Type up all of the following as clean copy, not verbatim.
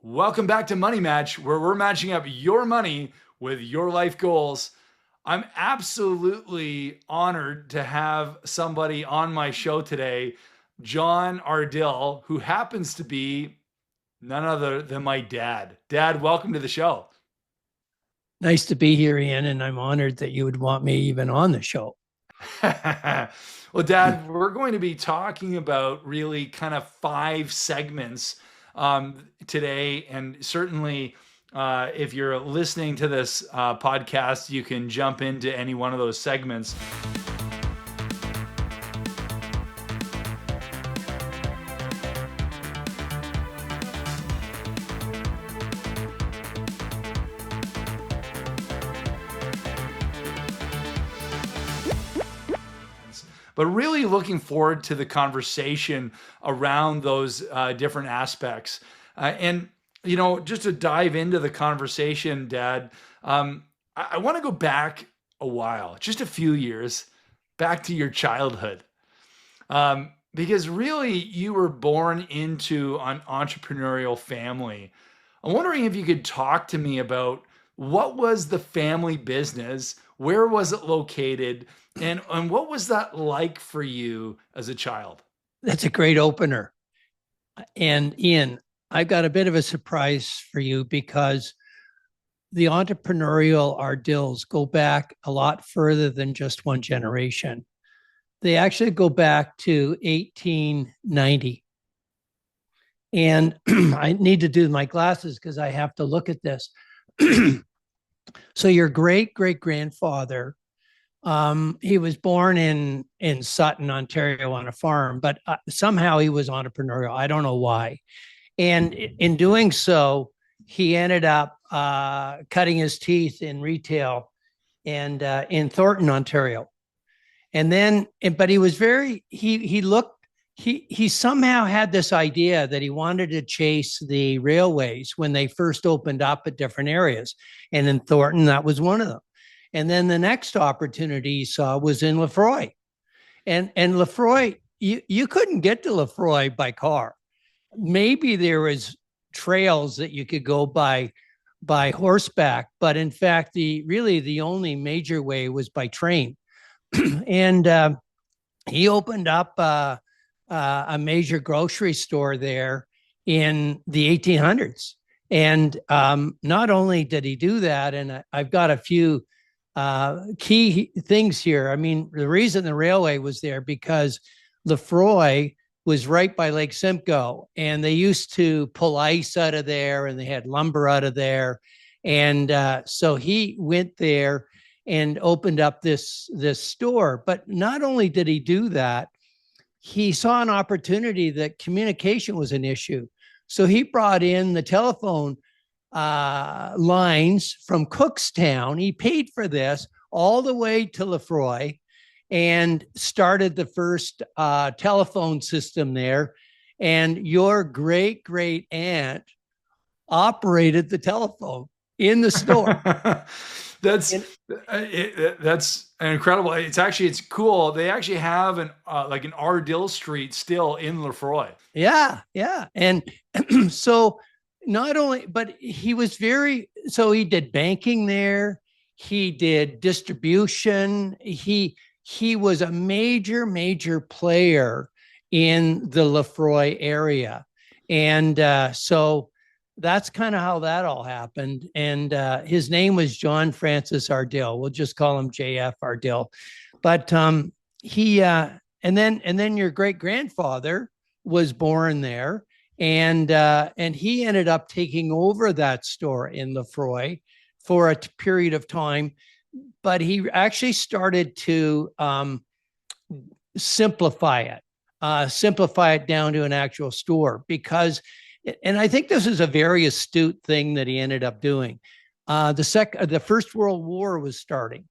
Welcome back to Money Match, where we're matching up your money with your life goals. I'm absolutely honored to have somebody on my show today, John Ardill, who happens to be none other than my dad. Dad, welcome to the show. Nice to be here, Ian, and I'm honored that you would want me even on the show. Well, Dad, we're going to be talking about really kind of five segments today. And certainly, if you're listening to this podcast, you can jump into any one of those segments. But really looking forward to the conversation around those different aspects. Just to dive into the conversation, Dad, I want to go back a while, just a few years, back to your childhood. Because really, you were born into an entrepreneurial family. I'm wondering if you could talk to me about what was the family business, where was it located, and what was that like for you as a child? That's a great opener. And Ian, I've got a bit of a surprise for you because the entrepreneurial Ardills go back a lot further than just one generation. They actually go back to 1890. And I need to do my glasses because I have to look at this. So your great grandfather, he was born in Sutton, Ontario, on a farm, but somehow he was entrepreneurial. I don't know why. And in doing so, he ended up cutting his teeth in retail and in Thornton, Ontario. And then, but he was he somehow had this idea that he wanted to chase the railways when they first opened up at different areas. And in Thornton, that was one of them. And then the next opportunity he saw was in Lefroy. And Lefroy, you couldn't get to Lefroy by car. Maybe there was trails that you could go by horseback, but in fact, the only major way was by train. And he opened up a major grocery store there in the 1800s. And not only did he do that, and I've got a few key things here. I mean, the reason the railway was there because Lefroy was right by Lake Simcoe, and they used to pull ice out of there, and they had lumber out of there, and so he went there and opened up this store. But not only did he do that, he saw an opportunity that communication was an issue. So he brought in the telephone lines from Cookstown. He paid for this all the way to Lefroy and started the first telephone system there. And your great aunt operated the telephone in the store. That's incredible. It's cool. They actually have an Ardill Street still in Lefroy. Yeah. And so not only, but he did banking there. He did distribution. He was a major player in the Lefroy area. And so that's kind of how that all happened. And his name was John Francis Ardill. We'll just call him JF Ardill. But and then your great grandfather was born there, and he ended up taking over that store in Lefroy for a period of time. But he actually started to simplify it down to an actual store because. And I think this is a very astute thing that he ended up doing. The First World War was starting.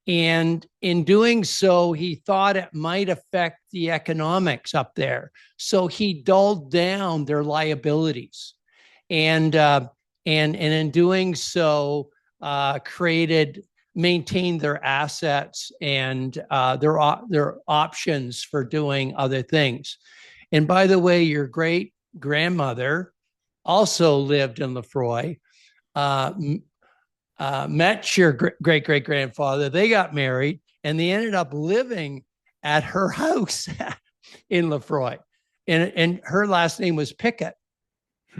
And in doing so, he thought it might affect the economics up there. So he dulled down their liabilities. And in doing so, maintained their assets and their options for doing other things. And by the way, your great grandmother also lived in Lefroy, uh, met your great great grandfather. They got married, and they ended up living at her house in Lefroy, and her last name was Pickett,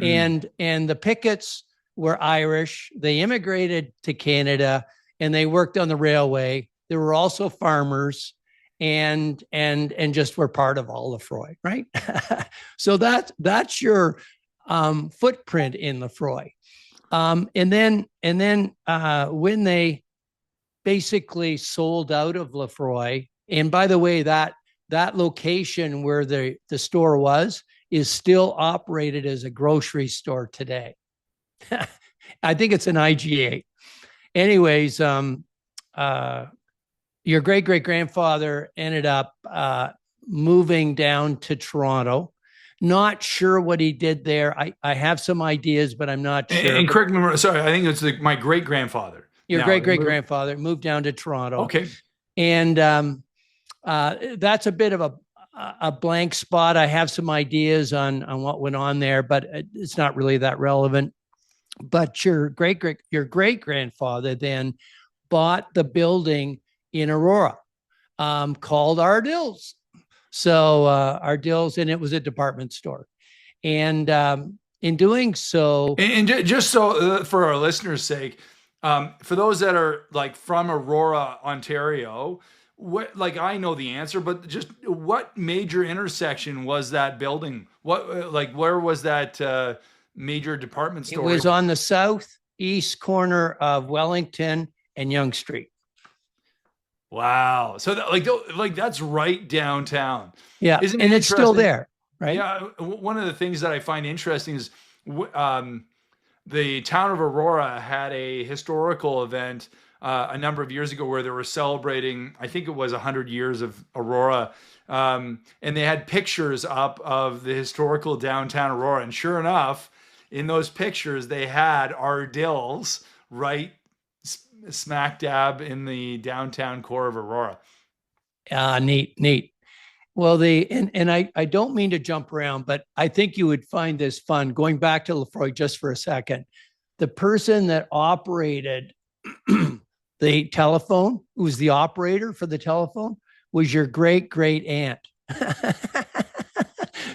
and the Picketts were Irish. They immigrated to Canada, and they worked on the railway. They were also farmers, and just were part of all Lefroy, right? So that's your footprint in Lefroy. And then when they basically sold out of Lefroy, and by the way, that location where the store was is still operated as a grocery store today. I think it's an IGA. Anyways, your great great grandfather ended up moving down to Toronto. Not sure what he did there. I have some ideas, but I'm not sure. And correct me, sorry, I think it's my great grandfather. Your great great grandfather moved down to Toronto. Okay. And that's a bit of a blank spot. I have some ideas on what went on there, but it's not really that relevant. But your great grandfather then bought the building in Aurora called Ardill's. So Ardill's, and it was a department store. And in doing so, and just so for our listeners' sake, for those that are like from Aurora, Ontario, what, like, I know the answer, but just what major intersection was that building? What, like, where was that major department store? It was on the southeast corner of Wellington and Yonge Street. Wow. So like that's right downtown. Yeah. Isn't and it's still there, right? Yeah. One of the things that I find interesting is the town of Aurora had a historical event a number of years ago where they were celebrating, I think it was 100 years of Aurora. And they had pictures up of the historical downtown Aurora. And sure enough, in those pictures, they had Ardill's right smack dab in the downtown core of Aurora. Neat. Well, I don't mean to jump around, but I think you would find this fun. Going back to Lefroy just for a second, the person that operated the telephone, who was the operator for the telephone, was your great great aunt.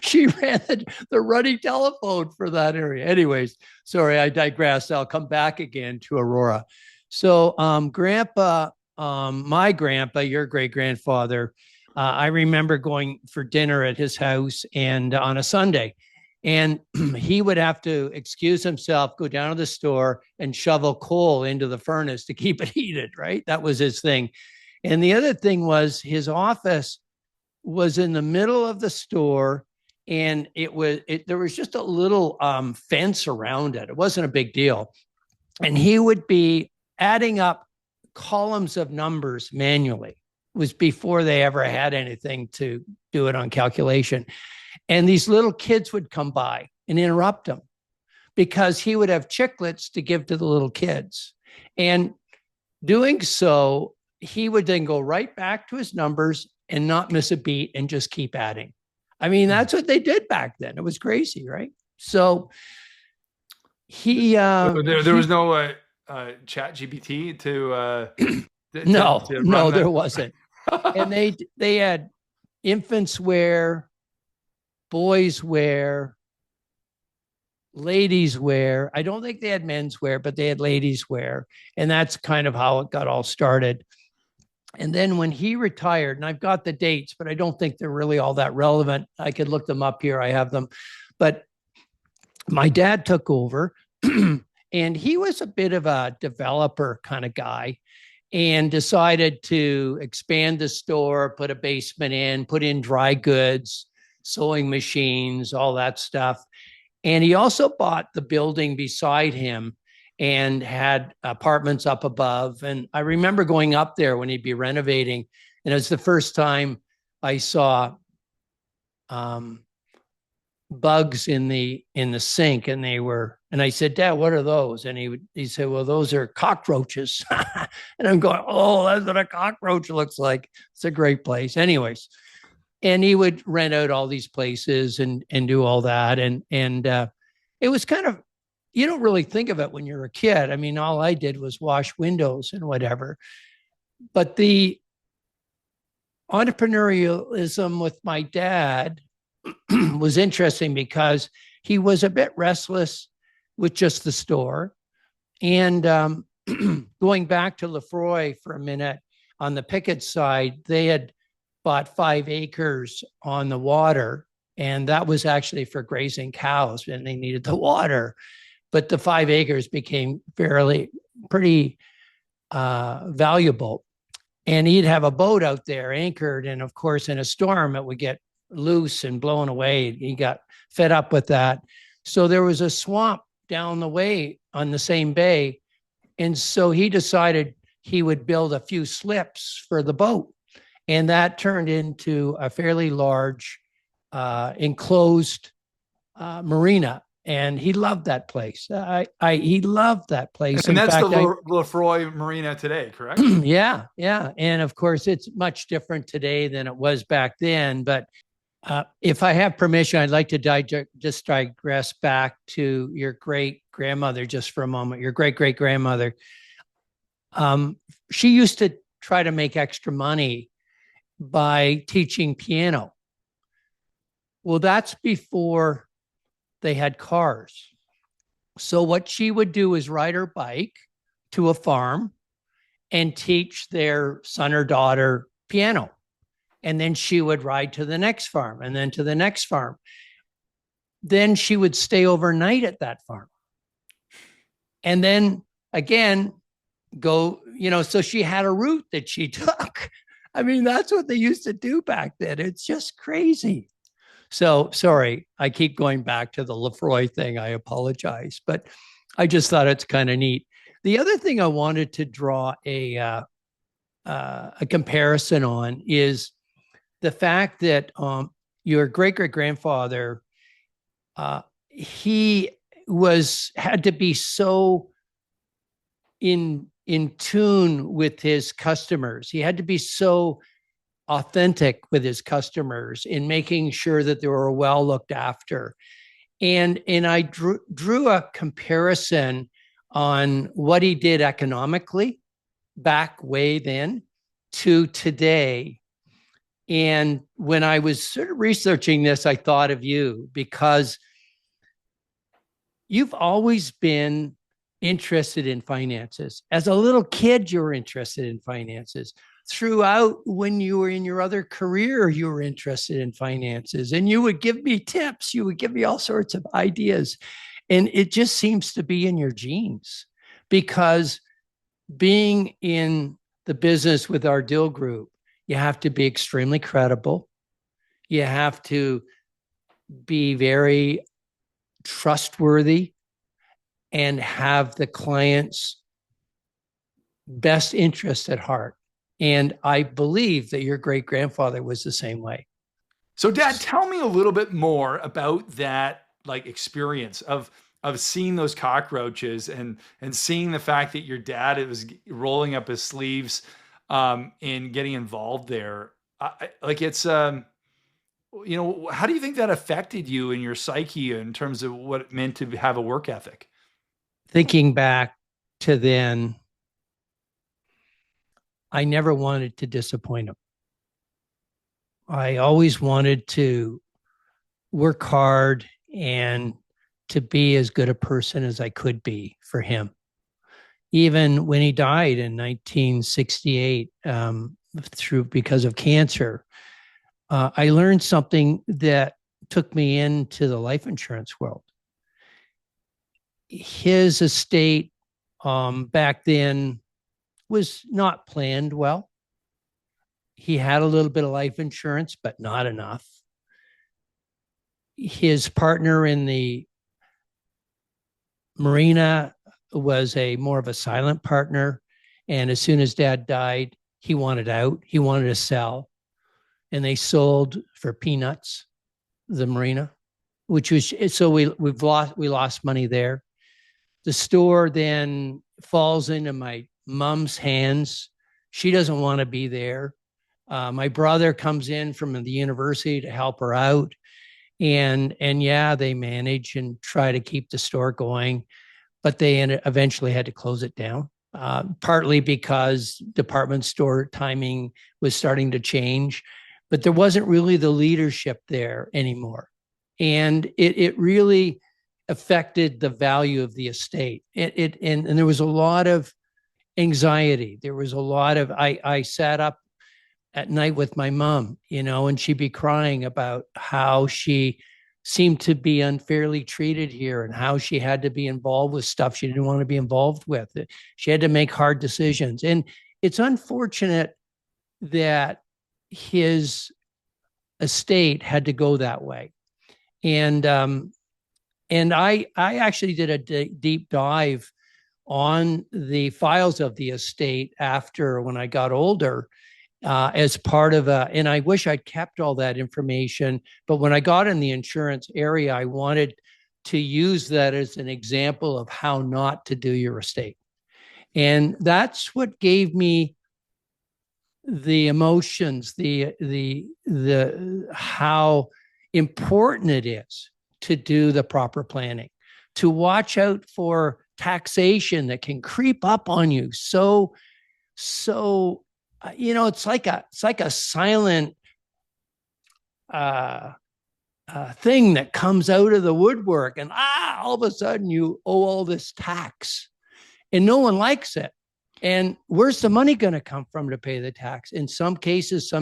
She ran the running telephone for that area. Anyways, sorry, I digress. I'll come back again to Aurora. So, Grandpa, my grandpa, your great grandfather, I remember going for dinner at his house and on a Sunday, and he would have to excuse himself, go down to the store and shovel coal into the furnace to keep it heated, right? That was his thing. And the other thing was his office was in the middle of the store, and there was just a little fence around it. It wasn't a big deal. And he would be adding up columns of numbers manually. It was before they ever had anything to do it on calculation. And these little kids would come by and interrupt him because he would have chiclets to give to the little kids. And doing so, he would then go right back to his numbers and not miss a beat and just keep adding. I mean, that's what they did back then. It was crazy, right? So there was no chat GPT to no, there wasn't. And they had infants wear, boys wear, ladies wear. I don't think they had men's wear, but they had ladies wear. And that's kind of how it got all started. And then when he retired, and I've got the dates, but I don't think they're really all that relevant. I could look them up here. I have them. But my dad took over, and he was a bit of a developer kind of guy, and decided to expand the store, put a basement in, put in dry goods, sewing machines, all that stuff. And he also bought the building beside him and had apartments up above. And I remember going up there when he'd be renovating, and it was the first time I saw bugs in the sink, and I said, Dad, what are those? And he said, well, those are cockroaches. And I'm going, oh, that's what a cockroach looks like. It's a great place. Anyways, and he would rent out all these places and do all that. And it was kind of, you don't really think of it when you're a kid. I mean, all I did was wash windows and whatever. But the entrepreneurialism with my dad was interesting because he was a bit restless with just the store. And going back to Lefroy for a minute, on the Pickett side, they had bought 5 acres on the water, and that was actually for grazing cows, and they needed the water. But the 5 acres became pretty valuable. And he'd have a boat out there anchored. And of course, in a storm, it would get loose and blown away. He got fed up with that. So there was a swamp down the way on the same bay. And so he decided he would build a few slips for the boat. And that turned into a fairly large enclosed marina. And he loved that place. He loved that place. And that's the Lefroy Marina today, correct? Yeah, yeah. And of course, it's much different today than it was back then. But if I have permission, I'd like to just digress back to your great grandmother just for a moment. Your great great grandmother. She used to try to make extra money by teaching piano. Well, that's before they had cars. So what she would do is ride her bike to a farm and teach their son or daughter piano. And then she would ride to the next farm and then to the next farm. Then she would stay overnight at that farm. And then again, go, so she had a route that she took. I mean, that's what they used to do back then. It's just crazy. So sorry, I keep going back to the Lefroy thing. I apologize, but I just thought it's kind of neat. The other thing I wanted to draw a comparison on is the fact that your great great grandfather, he had to be so in tune with his customers. He had to be so authentic with his customers in making sure that they were well looked after. And I drew a comparison on what he did economically back way then to today. And when I was sort of researching this, I thought of you because you've always been interested in finances. As a little kid, you were interested in finances. Throughout, when you were in your other career, you were interested in finances, and you would give me tips. You would give me all sorts of ideas. And it just seems to be in your genes, because being in the business with Ardill Group, you have to be extremely credible. You have to be very trustworthy and have the client's best interest at heart. And I believe that your great grandfather was the same way. So, Dad, tell me a little bit more about that, experience of seeing those cockroaches and seeing the fact that your dad was rolling up his sleeves and getting involved there. It's how do you think that affected you and your psyche in terms of what it meant to have a work ethic? Thinking back to then, I never wanted to disappoint him. I always wanted to work hard and to be as good a person as I could be for him. Even when he died in 1968 because of cancer, I learned something that took me into the life insurance world. His estate back then was not planned well. He had a little bit of life insurance, but not enough. His partner in the marina was more of a silent partner. And as soon as Dad died, he wanted out. He wanted to sell. And they sold for peanuts, the marina, which was, so we lost money there. The store then falls into my mom's hands. She doesn't want to be there. My brother comes in from the university to help her out. And yeah, they manage and try to keep the store going, but they eventually had to close it down. Partly because department store timing was starting to change, but there wasn't really the leadership there anymore. And it really affected the value of the estate. And there was a lot of anxiety. There was a lot of, I sat up at night with my mom, and she'd be crying about how she seemed to be unfairly treated here and how she had to be involved with stuff she didn't want to be involved with. She had to make hard decisions. And it's unfortunate that his estate had to go that way. And I actually did a deep dive on the files of the estate after when I got older, as part of and I wish I'd kept all that information, but when I got in the insurance area, I wanted to use that as an example of how not to do your estate. And that's what gave me the emotions, the how important it is to do the proper planning, to watch out for taxation that can creep up on you. So it's like a silent thing that comes out of the woodwork, and all of a sudden you owe all this tax, and no one likes it. And where's the money going to come from to pay the tax? In some cases,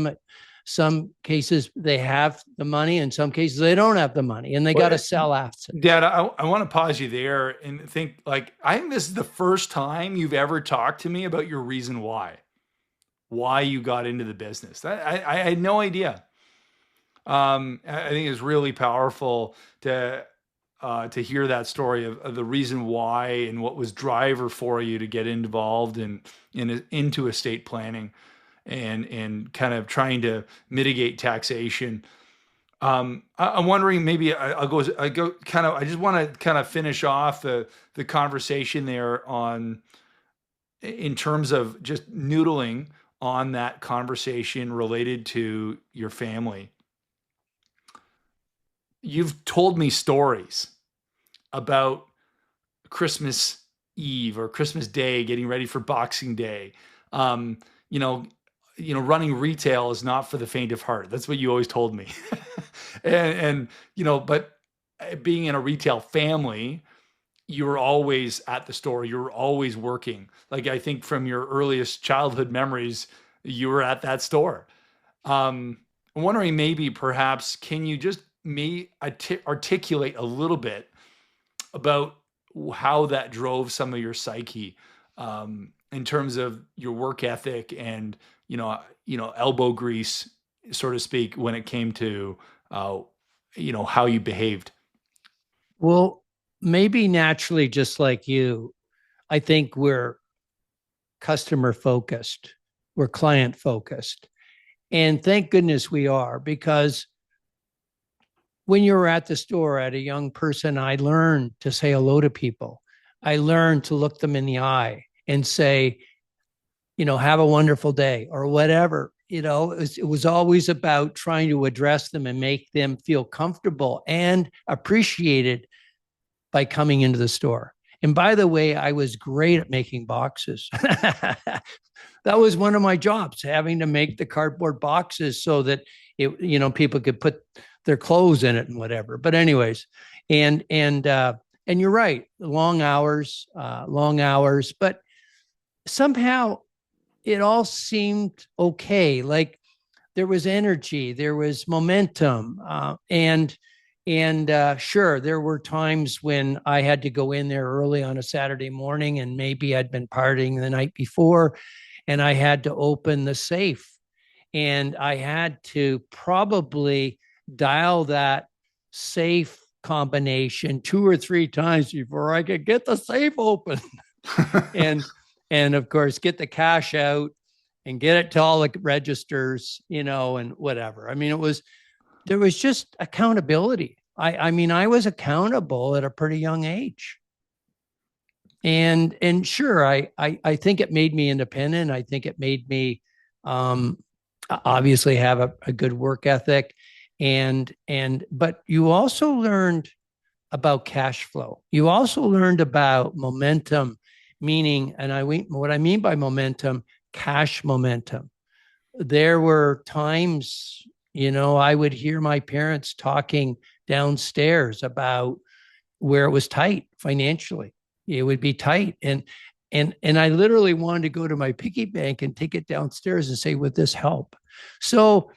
some cases they have the money, in some cases they don't have the money, and they got to sell assets. Dad, I want to pause you there and think, like, I think this is the first time you've ever talked to me about your reason why you got into the business. I had no idea. I think it's really powerful to hear that story of the reason why and what was driver for you to get involved into estate planning and kind of trying to mitigate taxation. I'm wondering, maybe I just want to kind of finish off the conversation there in terms of just noodling on that conversation related to your family. You've told me stories about Christmas Eve or Christmas Day, getting ready for Boxing Day. Um, you know, running retail is not for the faint of heart. That's what you always told me. But being in a retail family, you were always at the store. You were always working. Like, I think from your earliest childhood memories, you were at that store. I'm wondering, maybe perhaps, can you just articulate a little bit about how that drove some of your psyche, in terms of your work ethic and, elbow grease, so to speak, when it came to, how you behaved? Well, maybe naturally, just like you, I think we're customer focused, we're client focused. And thank goodness we are, because when you're at the store at a young person, I learned to say hello to people. I learned to look them in the eye and say, have a wonderful day or whatever. It was always about trying to address them and make them feel comfortable and appreciated by coming into the store. And by the way, I was great at making boxes. That was one of my jobs, having to make the cardboard boxes so that people could put their clothes in it and whatever. But anyways, and you're right, long hours, but somehow it all seemed okay. Like, there was energy, there was momentum, and sure, there were times when I had to go in there early on a Saturday morning, and maybe I'd been partying the night before, and I had to open the safe, and I had to probably dial that safe combination 2 or 3 times before I could get the safe open. and of course, get the cash out and get it to all the registers, and whatever. I mean, there was just accountability. I was accountable at a pretty young age. And sure, I think it made me independent. I think it made me obviously have a good work ethic. But you also learned about cash flow. You also learned about momentum, meaning, what I mean by momentum, cash momentum. There were times, I would hear my parents talking downstairs about where it was tight financially. It would be tight. And I literally wanted to go to my piggy bank and take it downstairs and say, would this help? So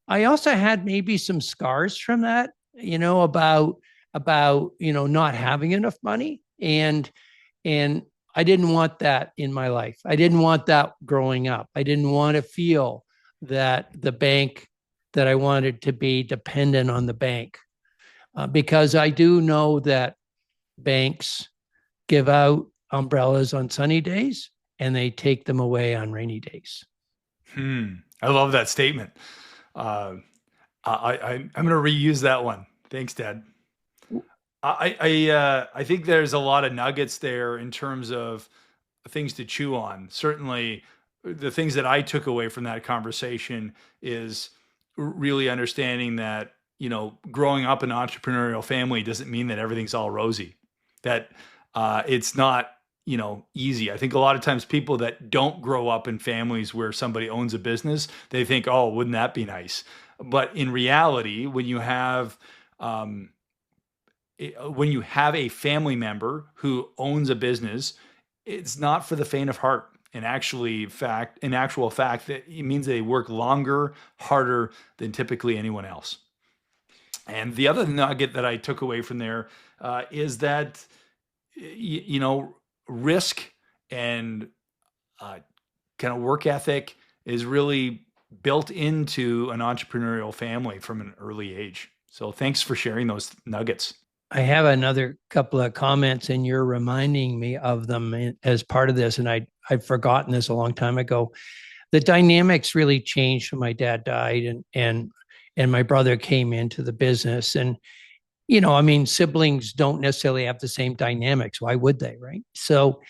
I also had maybe some scars from that, about not having enough money. And I didn't want that in my life. I didn't want that growing up. I didn't want to feel that the bank, that I wanted to be dependent on the bank, because I do know that banks give out umbrellas on sunny days and they take them away on rainy days. I love that statement. Uh, I'm going to reuse that one. Thanks, Dad. I think there's a lot of nuggets there in terms of things to chew on. Certainly, the things that I took away from that conversation is really understanding that, growing up in an entrepreneurial family doesn't mean that everything's all rosy. That it's not, easy. I think a lot of times people that don't grow up in families where somebody owns a business, they think, oh, wouldn't that be nice? But in reality, um, when you have a family member who owns a business, it's not for the faint of heart. In actual fact, that it means they work longer, harder than typically anyone else. And the other nugget that I took away from there is that risk and uh, kind of work ethic is really built into an entrepreneurial family from an early age. So thanks for sharing those nuggets. I have another couple of comments, and you're reminding me of them as part of this. And I'd forgotten this a long time ago. The dynamics really changed when my dad died, and my brother came into the business. And I mean, siblings don't necessarily have the same dynamics. Why would they, right? So,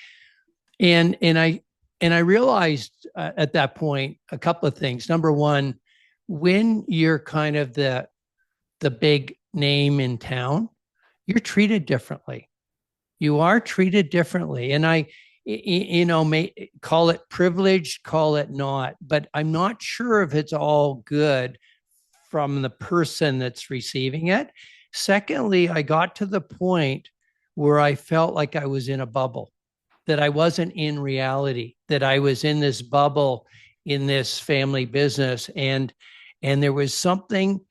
and I realized at that point a couple of things. Number one, when you're kind of the big name in town, you're treated differently. You are treated differently. And may call it privileged, call it not, but I'm not sure if it's all good from the person that's receiving it. Secondly, I got to the point where I felt like I was in a bubble, that I wasn't in reality, that I was in this bubble in this family business. And there was something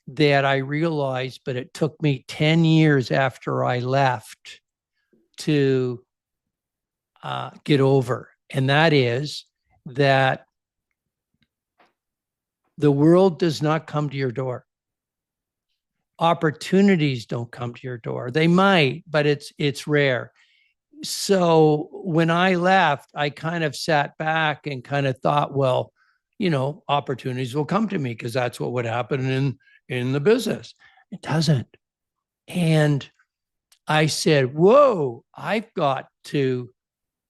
that I realized, but it took me 10 years after I left to get over. And that is that the world does not come to your door. Opportunities don't come to your door. They might, but it's rare. So when I left, I kind of sat back and kind of thought, well, opportunities will come to me because that's what would happen in the business. It doesn't. And I said, whoa, I've got to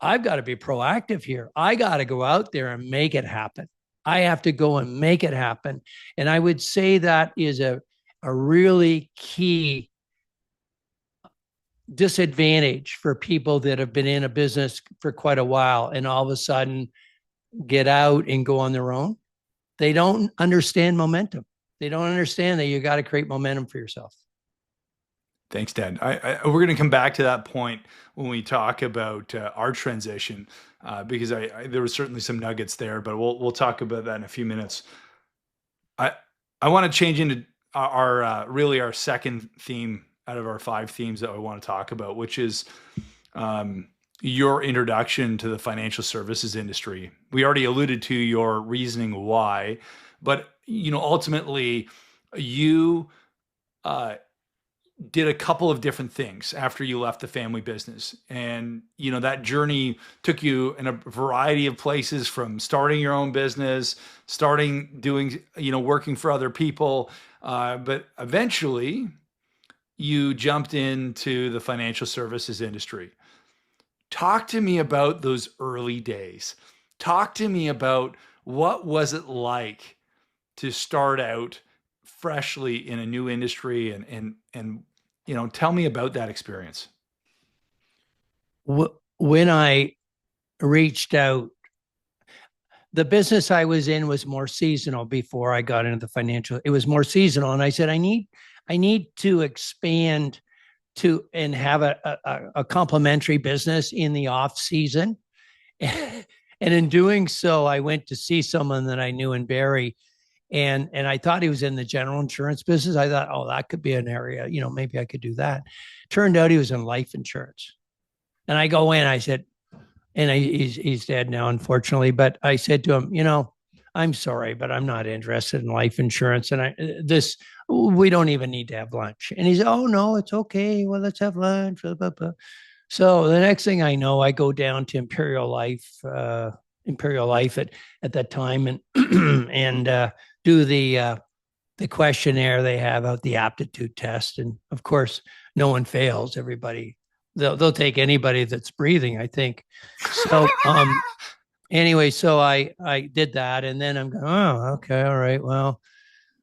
be proactive here. I got to go out there and make it happen. I have to go and make it happen. And I would say that is a really key disadvantage for people that have been in a business for quite a while and all of a sudden get out and go on their own. They don't understand momentum. They don't understand that you got to create momentum for yourself. Thanks, Dad. We're going to come back to that point when we talk about our transition, because there was certainly some nuggets there, but we'll talk about that in a few minutes. I want to change into really our second theme out of our 5 themes that I want to talk about, which is your introduction to the financial services industry. We already alluded to your reasoning why, but ultimately you did a couple of different things after you left the family business. And, that journey took you in a variety of places, from starting your own business, working for other people. But eventually you jumped into the financial services industry. Talk to me about those early days. Talk to me about what was it like to start out freshly in a new industry, and tell me about that experience. When I reached out, the business I was in was more seasonal before I got into the financial. It was more seasonal. And I said, I need to expand to and have a complementary business in the off season. And in doing so, I went to see someone that I knew in Barrie, and I thought he was in the general insurance business. I thought, oh, that could be an area, maybe I could do that. Turned out he was in life insurance. And I go in, I said, and he's dead now, unfortunately. But I said to him, I'm sorry, but I'm not interested in life insurance. And we don't even need to have lunch. And he said, oh, no, it's okay. Well, let's have lunch. Blah, blah, blah. So the next thing I know, I go down to Imperial Life at that time, and and do the questionnaire they have out, the aptitude test. And of course, no one fails. Everybody, they'll take anybody that's breathing, I think. So anyway, so I did that, and then I'm going, oh, okay, all right, well,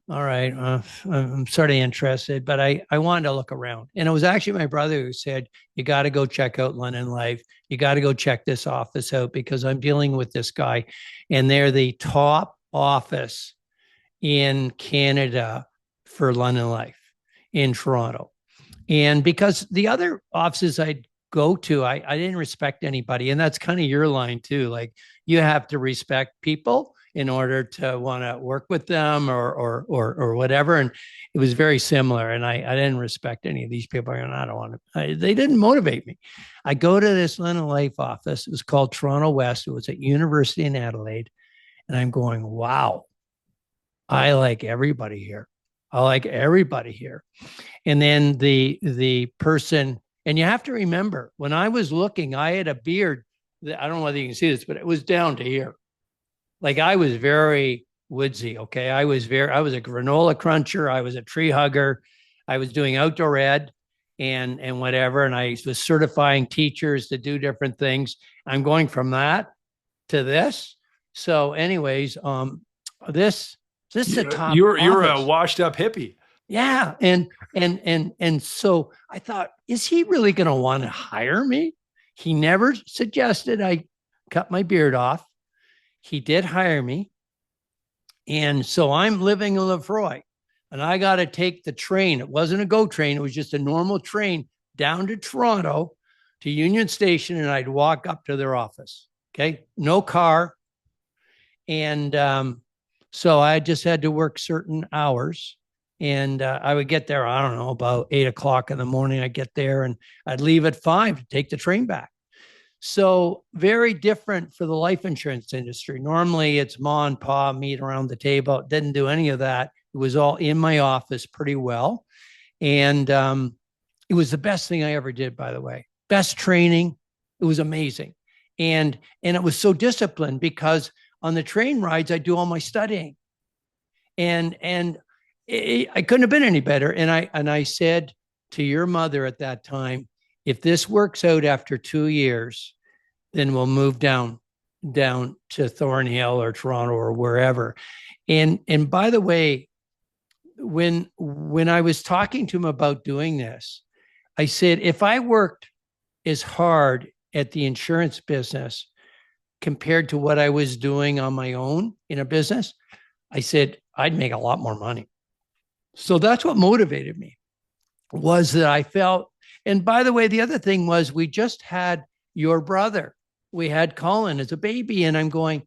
all right, I'm sort of interested, but I wanted to look around. And it was actually my brother who said, you got to go check out London Life. You got to go check this office out, because I'm dealing with this guy, and they're the top office in Canada for London Life in Toronto. And because the other offices I'd go to, I didn't respect anybody. And that's kind of your line too. Like, you have to respect people in order to want to work with them or whatever. And it was very similar. And I didn't respect any of these people. And I don't want to, they didn't motivate me. I go to this London Life office. It was called Toronto West. It was at University in Adelaide. And I'm going, wow, I like everybody here. I like everybody here. And then the person, and you have to remember, when I was looking, I had a beard that, I don't know whether you can see this, but it was down to here. Like, I was very woodsy. Okay. I was a granola cruncher. I was a tree hugger. I was doing outdoor ed and whatever. And I was certifying teachers to do different things. I'm going from that to this. So anyways, this is a top. You're a washed up hippie. Yeah. And so I thought, is he really going to want to hire me? He never suggested I cut my beard off. He did hire me. And so I'm living in Lefroy, and I got to take the train. It wasn't a GO train. It was just a normal train down to Toronto to Union Station. And I'd walk up to their office. Okay. No car. And so I just had to work certain hours. And I would get there, I don't know, about 8 o'clock in the morning. I'd get there and I'd leave at 5 to take the train back. So very different for the life insurance industry. Normally it's ma and pa meet around the table. It didn't do any of that. It was all in my office pretty well. And it was the best thing I ever did, by the way. Best training. It was amazing. And it was so disciplined, because on the train rides, I do all my studying. And I couldn't have been any better. And I said to your mother at that time, if this works out after 2 years, then we'll move down to Thornhill or Toronto or wherever. And by the way, when I was talking to him about doing this, I said, if I worked as hard at the insurance business compared to what I was doing on my own in a business, I said, I'd make a lot more money. So that's what motivated me, was that I felt. And by the way, the other thing was, we just had your brother. We had Colin as a baby. And I'm going,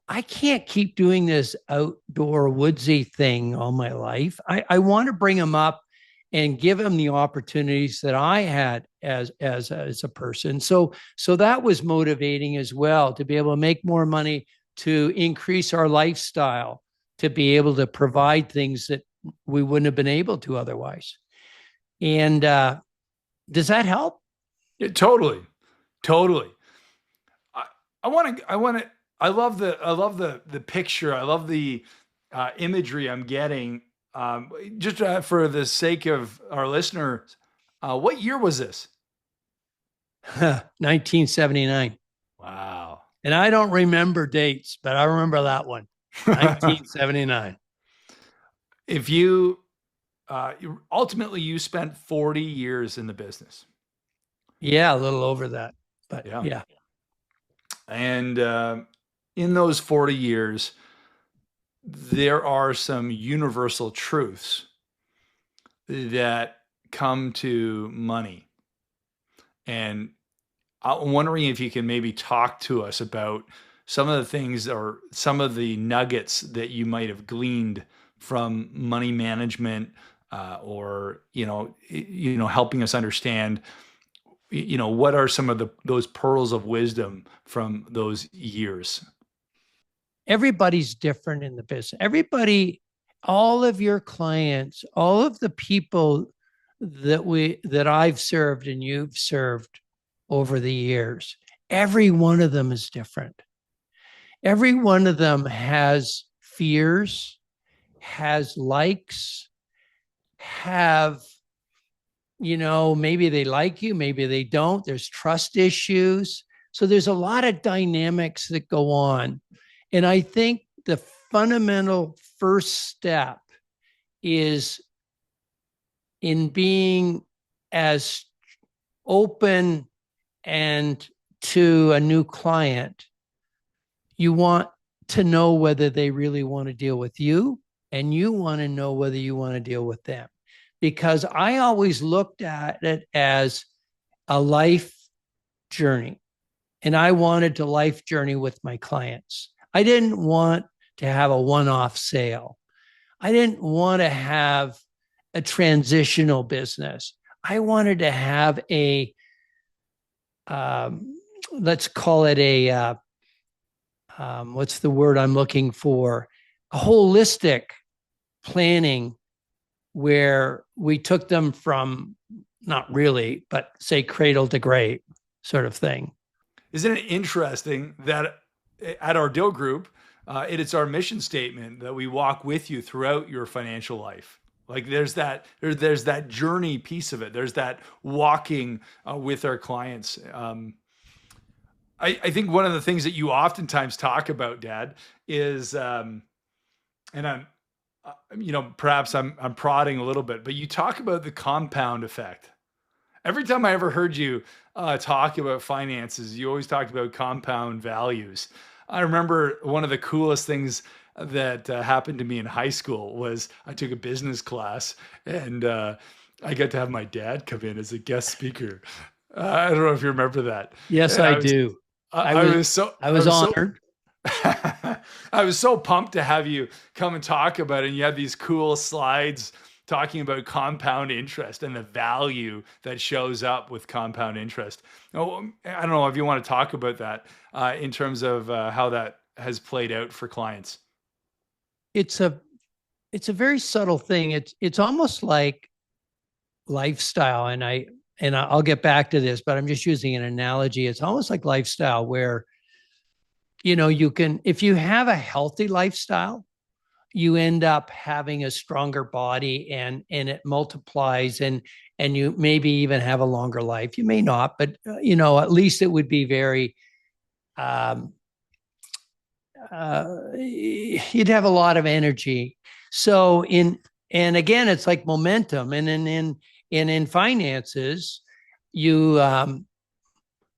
I can't keep doing this outdoor woodsy thing all my life. I want to bring him up and give him the opportunities that I had as a person. So that was motivating as well, to be able to make more money, to increase our lifestyle, to be able to provide things that we wouldn't have been able to otherwise. And does that help? Yeah, totally. I love the picture. I love the imagery I'm getting. Just for the sake of our listeners, what year was this? 1979. Wow. And I don't remember dates, but I remember that one. 1979. if you ultimately you spent 40 years in the business. Yeah, a little over that, but Yeah. yeah. And in those 40 years, there are some universal truths that come to money. And I'm wondering if you can maybe talk to us about some of the things or some of the nuggets that you might have gleaned from money management, or helping us understand, what are some of those pearls of wisdom from those years. Everybody's different in the business. Everybody, all of your clients, all of the people that I've served and you've served over the years, every one of them is different. Every one of them has fears, has likes, have, maybe they like you, maybe they don't. There's trust issues. So there's a lot of dynamics that go on. And I think the fundamental first step is in being as open and to a new client. You want to know whether they really want to deal with you, and you want to know whether you want to deal with them. Because I always looked at it as a life journey, and I wanted to life journey with my clients. I didn't want to have a one-off sale. I didn't want to have a transitional business. I wanted to have let's call it what's the word I'm looking for? A holistic planning where we took them from, not really, but say cradle to grave sort of thing. Isn't it interesting that at Ardill Group, it's our mission statement that we walk with you throughout your financial life. Like there's that journey piece of it. There's that walking with our clients. I think one of the things that you oftentimes talk about, Dad, is, and I'm, perhaps I'm prodding a little bit, but you talk about the compound effect. Every time I ever heard you talk about finances, you always talked about compound values. I remember one of the coolest things that happened to me in high school was I took a business class, and I got to have my dad come in as a guest speaker. I don't know if you remember that. Yes, And I do. I was honored. I was so pumped to have you come and talk about it. And you had these cool slides talking about compound interest and the value that shows up with compound interest. Oh, I don't know if you want to talk about that in terms of how that has played out for clients. It's a very subtle thing. It's almost like lifestyle, and I'll get back to this, but I'm just using an analogy. It's almost like lifestyle where you can, if you have a healthy lifestyle, you end up having a stronger body, and it multiplies, and you maybe even have a longer life. You may not, but at least it would be very you'd have a lot of energy. So and again, it's like momentum. And in finances,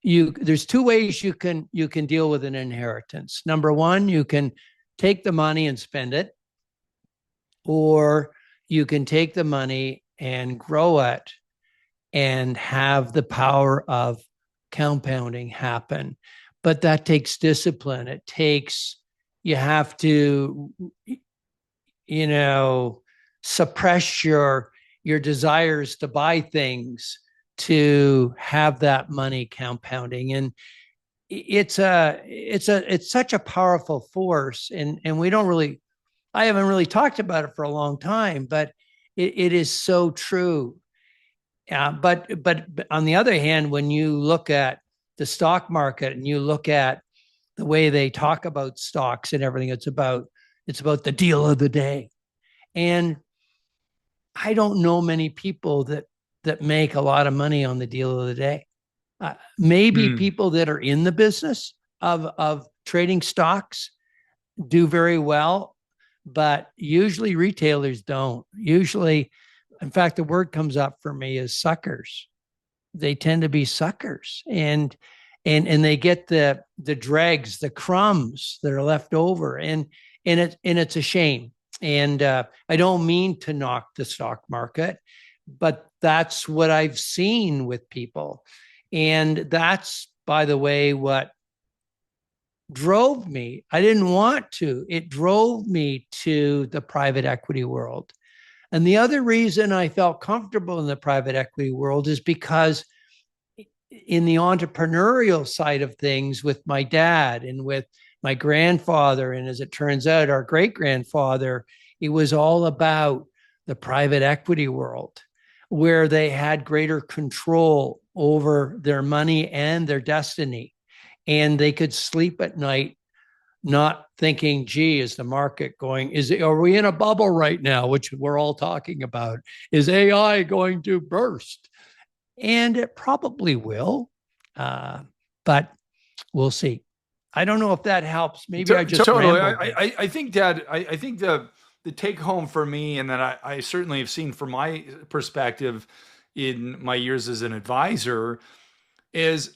there's two ways you can deal with an inheritance. Number one, you can take the money and spend it, or you can take the money and grow it and have the power of compounding happen. But that takes discipline. You have to, suppress your desires to buy things to have that money compounding. And it's such a powerful force. And I haven't really talked about it for a long time, but it is so true. But on the other hand, when you look at the stock market and you look at the way they talk about stocks and everything, it's about the deal of the day. And I don't know many people that make a lot of money on the deal of the day. Maybe people that are in the business of trading stocks do very well, but usually retailers don't. Usually, in fact, the word comes up for me is suckers. They tend to be suckers, and they get the dregs, the crumbs that are left over, and it's a shame. And I don't mean to knock the stock market, but that's what I've seen with people, and that's, by the way, what drove me. I didn't want to. It drove me to the private equity world. And the other reason I felt comfortable in the private equity world is because in the entrepreneurial side of things with my dad and with my grandfather, and as it turns out, our great grandfather, it was all about the private equity world where they had greater control over their money and their destiny. And they could sleep at night not thinking, gee, is the market going, are we in a bubble right now, which we're all talking about? Is AI going to burst? And it probably will, but we'll see. I don't know if that helps. Maybe I just totally. rambled. I think, Dad, I think the take home for me, and that I certainly have seen from my perspective in my years as an advisor, is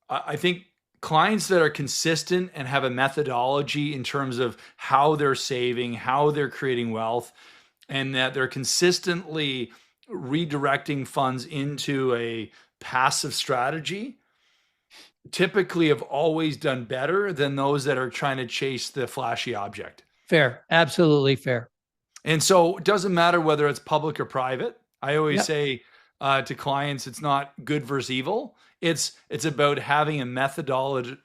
I think clients that are consistent and have a methodology in terms of how they're saving, how they're creating wealth, and that they're consistently redirecting funds into a passive strategy typically have always done better than those that are trying to chase the flashy object. Fair. Absolutely fair. And so it doesn't matter whether it's public or private. I always Yep. say to clients, it's not good versus evil. It's about having a methodology,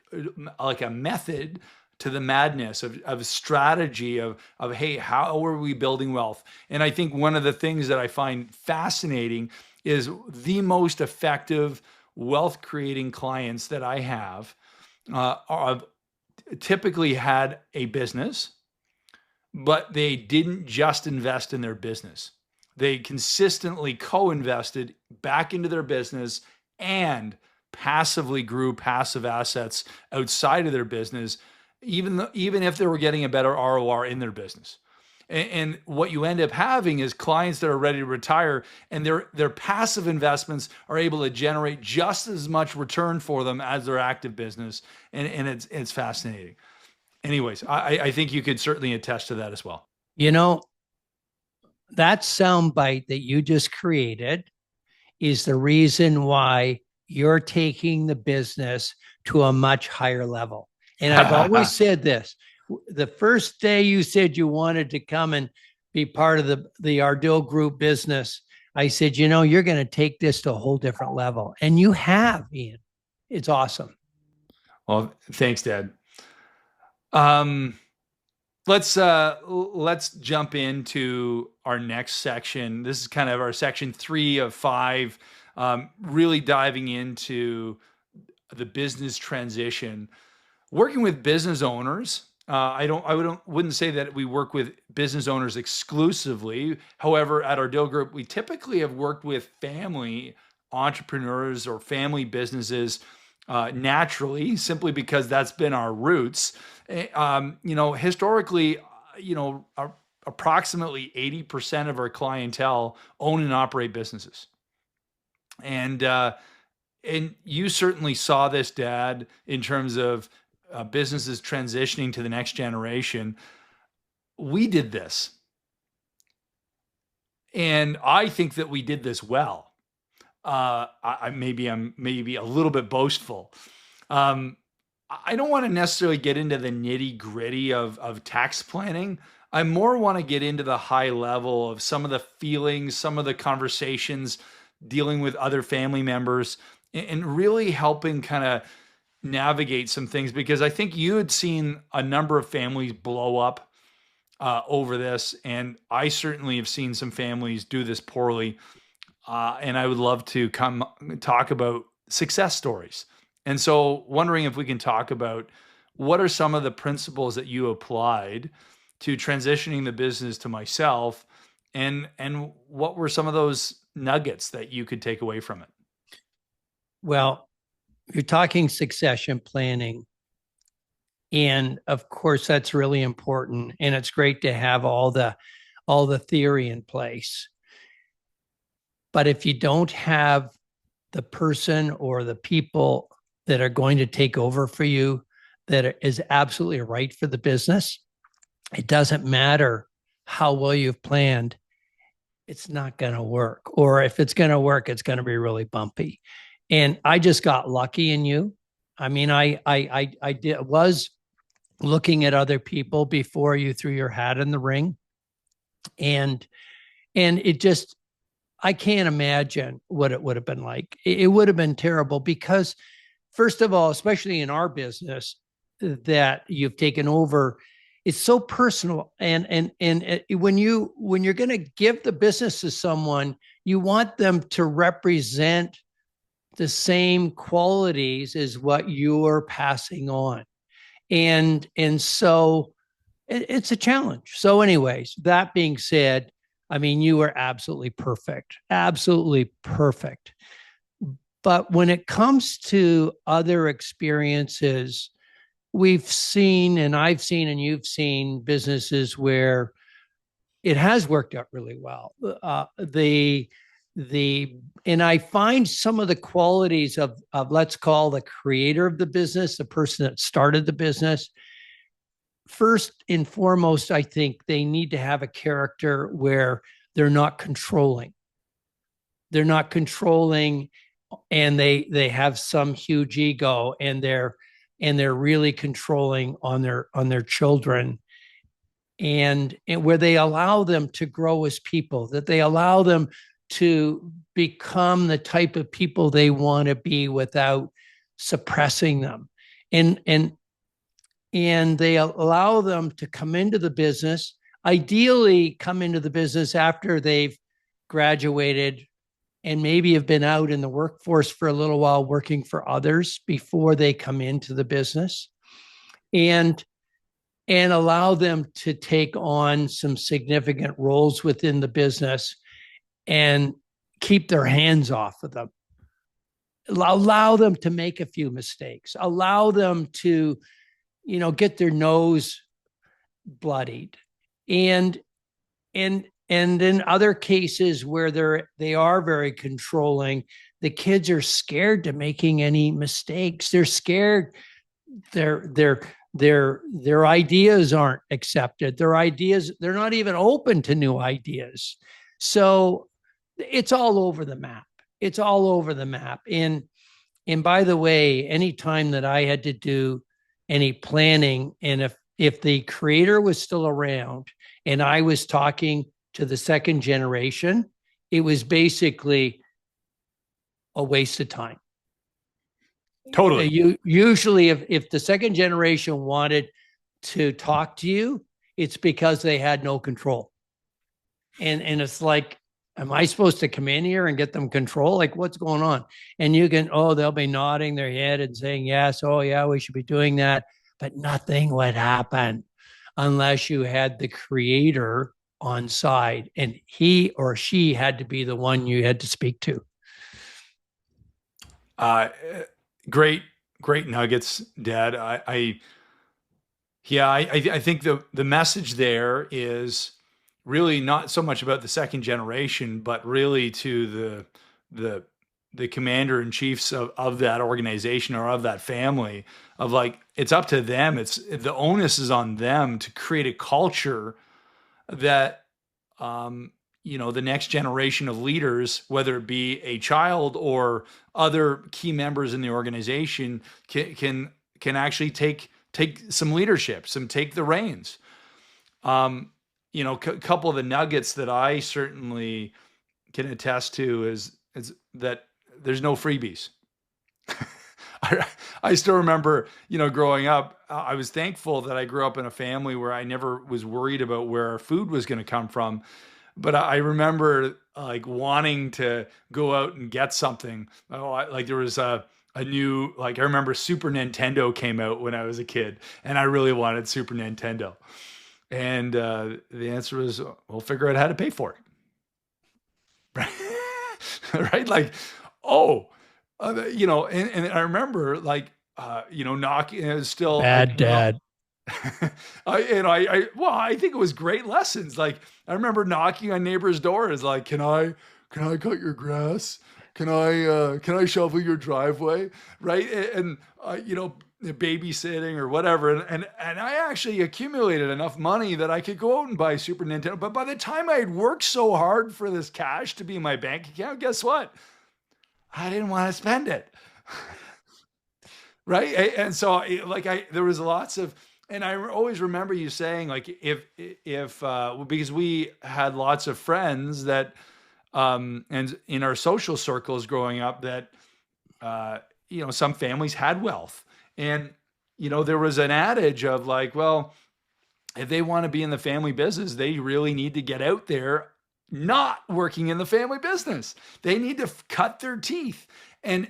like a method to the madness of strategy of hey, how are we building wealth? And I think one of the things that I find fascinating is the most effective wealth creating clients that I have are typically had a business, but they didn't just invest in their business. They consistently co-invested back into their business and passively grew passive assets outside of their business, even if they were getting a better ROR in their business. And what you end up having is clients that are ready to retire, and their passive investments are able to generate just as much return for them as their active business, and it's fascinating. Anyways, I think you could certainly attest to that as well. You know, that soundbite that you just created is the reason why you're taking the business to a much higher level. And I've always said this, the first day you said you wanted to come and be part of the Ardill Group business, I said, you're going to take this to a whole different level. And you have, Ian. It's awesome. Well, thanks, Dad. Let's jump into our next section. This is kind of our section 3 of 5, really diving into the business transition. Working with business owners, wouldn't say that we work with business owners exclusively. However, at Ardill Group, we typically have worked with family entrepreneurs or family businesses naturally, simply because that's been our roots. Historically, approximately 80% of our clientele own and operate businesses. And you certainly saw this, Dad, in terms of businesses transitioning to the next generation. We did this. And I think that we did this well. I'm maybe a little bit boastful. I don't want to necessarily get into the nitty gritty of tax planning. I more want to get into the high level of some of the feelings, some of the conversations, dealing with other family members, and really helping kind of navigate some things, because I think you had seen a number of families blow up over this, and I certainly have seen some families do this poorly. And I would love to come talk about success stories. And so, wondering if we can talk about what are some of the principles that you applied to transitioning the business to myself, and what were some of those nuggets that you could take away from it? Well, you're talking succession planning. And of course, that's really important. And it's great to have all the theory in place. But if you don't have the person or the people that are going to take over for you that is absolutely right for the business, it doesn't matter how well you've planned, it's not going to work. Or if it's going to work, it's going to be really bumpy. And I just got lucky in you. I mean, I did was looking at other people before you threw your hat in the ring, and it just, I can't imagine what it would have been like. It would have been terrible because, first of all, especially in our business that you've taken over, it's so personal. And when you're going to give the business to someone, you want them to represent the same qualities as what you're passing on. And so it's a challenge. So, anyways, that being said, I mean, you were absolutely perfect. But when it comes to other experiences, we've seen, and I've seen, and you've seen businesses where it has worked out really well. The and I find some of the qualities of let's call the creator of the business, the person that started the business. First and foremost, I think they need to have a character where they're not controlling. They're not controlling, and they have some huge ego, and they're really controlling on their children, and where they allow them to grow as people, that they allow them to become the type of people they want to be without suppressing them, and and they allow them to come into the business, ideally come into the business after they've graduated and maybe have been out in the workforce for a little while working for others before they come into the business, and allow them to take on some significant roles within the business and keep their hands off of them. Allow them to make a few mistakes. Allow them to, get their nose bloodied. And in other cases where they are very controlling, the kids are scared to making any mistakes. They're scared their ideas aren't accepted. They're not even open to new ideas. So it's all over the map. It's all over the map. And by the way, anytime that I had to do any planning, and if the creator was still around and I was talking to the second generation, it was basically a waste of time. Totally. Usually, if the second generation wanted to talk to you, it's because they had no control. And it's like, am I supposed to come in here and get them control? Like, what's going on? And they'll be nodding their head and saying, yes, oh, yeah, we should be doing that. But nothing would happen unless you had the creator on side, and he or she had to be the one you had to speak to. Great, great nuggets, Dad. I think the message there is really not so much about the second generation, but really to the commander in chiefs of that organization or of that family, of like, it's up to them. It's the onus is on them to create a culture that, the next generation of leaders, whether it be a child or other key members in the organization, can actually take some leadership, take the reins. Couple of the nuggets that I certainly can attest to is that there's no freebies. I still remember, growing up, I was thankful that I grew up in a family where I never was worried about where our food was going to come from. But I remember like wanting to go out and get something. There was a new, I remember Super Nintendo came out when I was a kid, and I really wanted Super Nintendo. And the answer was, we'll figure out how to pay for it. Right? Like, oh, and I remember knocking is still, I Bad don't know. dad. Well, I think it was great lessons. Like I remember knocking on neighbors' doors, like, can I cut your grass? Can I shovel your driveway? Right. Babysitting or whatever. And I actually accumulated enough money that I could go out and buy a Super Nintendo. But by the time I had worked so hard for this cash to be in my bank account, guess what? I didn't want to spend it. Right. And so there was lots of, and I always remember you saying like, if because we had lots of friends that, and in our social circles growing up that, some families had wealth, and, there was an adage of like, well, if they want to be in the family business, they really need to get out there not working in the family business. They need to cut their teeth. And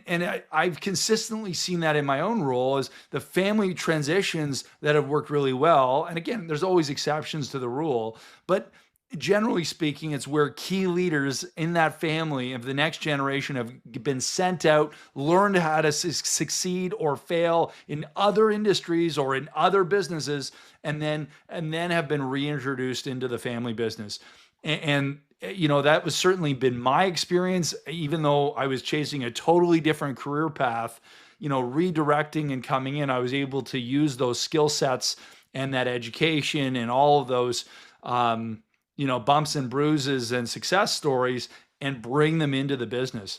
I've consistently seen that in my own role as the family transitions that have worked really well. And again, there's always exceptions to the rule, but generally speaking, it's where key leaders in that family of the next generation have been sent out, learned how to succeed or fail in other industries or in other businesses, and then have been reintroduced into the family business. And that was certainly been my experience, even though I was chasing a totally different career path. Redirecting and coming in, I was able to use those skill sets and that education and all of those bumps and bruises and success stories and bring them into the business.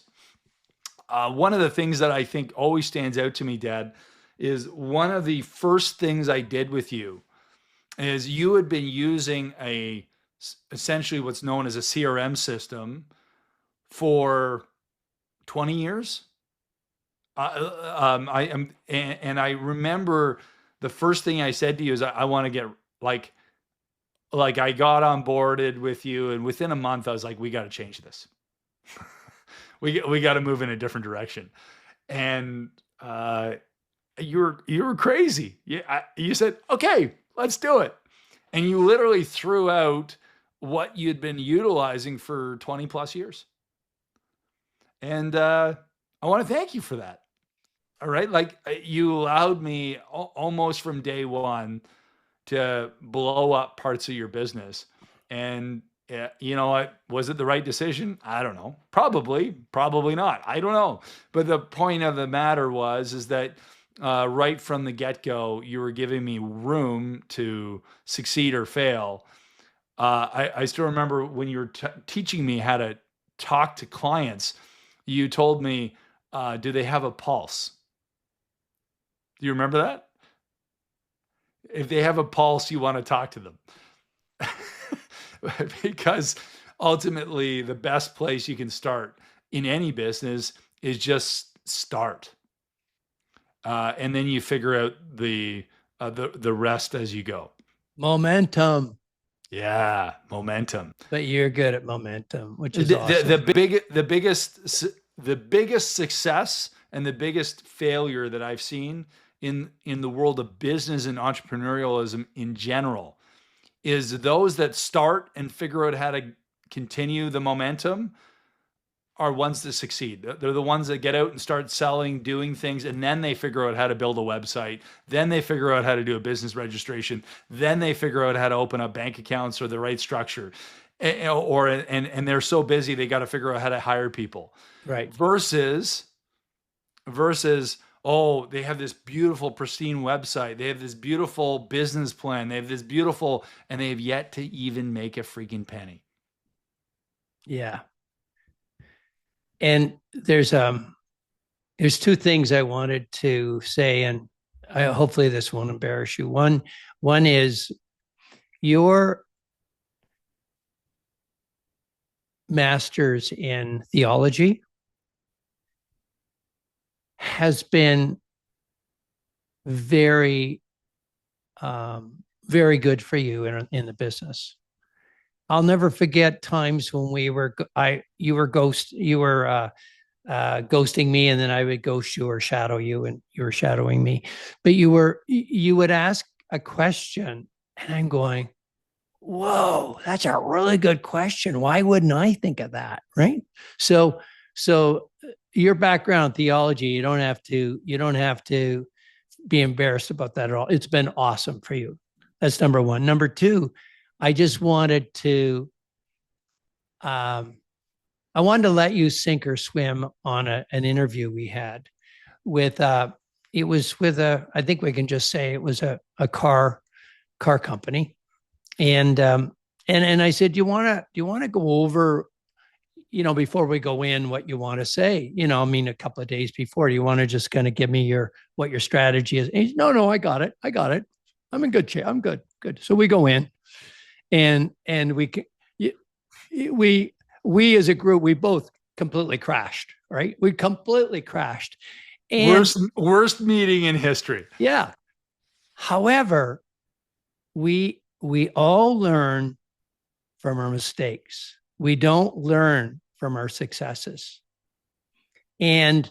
One of the things that I think always stands out to me, Dad, is one of the first things I did with you is you had been using essentially what's known as a CRM system for 20 years. I am, and I remember the first thing I said to you is I want to get like I got on boarded with you, and within a month I was like, we got to change this. we got to move in a different direction. And you were crazy. You said, okay, let's do it. And you literally threw out what you'd been utilizing for 20 plus years. And I want to thank you for that. All right. Like you allowed me almost from day one to blow up parts of your business. And you know what? Was it the right decision? I don't know. Probably not. I don't know. But the point of the matter is that right from the get-go, you were giving me room to succeed or fail. I still remember when you were teaching me how to talk to clients, you told me, do they have a pulse? Do you remember that? If they have a pulse, you want to talk to them. Because ultimately, the best place you can start in any business is just start. And then you figure out the rest as you go. Momentum. Yeah, momentum. But you're good at momentum, which is awesome. The biggest success and the biggest failure that I've seen in the world of business and entrepreneurialism in general is those that start and figure out how to continue the momentum are ones that succeed. They're the ones that get out and start selling, doing things, and then they figure out how to build a website. Then they figure out how to do a business registration. Then they figure out how to open up bank accounts or the right structure. And they're so busy, they got to figure out how to hire people. Right. Versus, oh, they have this beautiful, pristine website. They have this beautiful business plan. They have this beautiful, and they have yet to even make a freaking penny. Yeah. And there's two things I wanted to say, and hopefully this won't embarrass you. One is your master's in theology has been very, very good for you in the business. I'll never forget times when you were ghosting me, and then I would ghost you or shadow you, and you were shadowing me. But you would ask a question, and I'm going, whoa, that's a really good question. Why wouldn't I think of that? Right. So your background theology, you don't have to be embarrassed about that at all. It's been awesome for you. That's number one. Number two, I just wanted to, I wanted to let you sink or swim on an interview we had with, it was with I think we can just say it was a car company. And I said, do you want to go over, before we go in, what you want to say, I mean, a couple of days before, do you want to just kind of give me what your strategy is? And he said, no, I got it. I'm in good shape. I'm good. So we go in and we as a group, we both completely crashed, right? We completely crashed. And worst meeting in history. Yeah. However, we all learn from our mistakes. We don't learn from our successes. And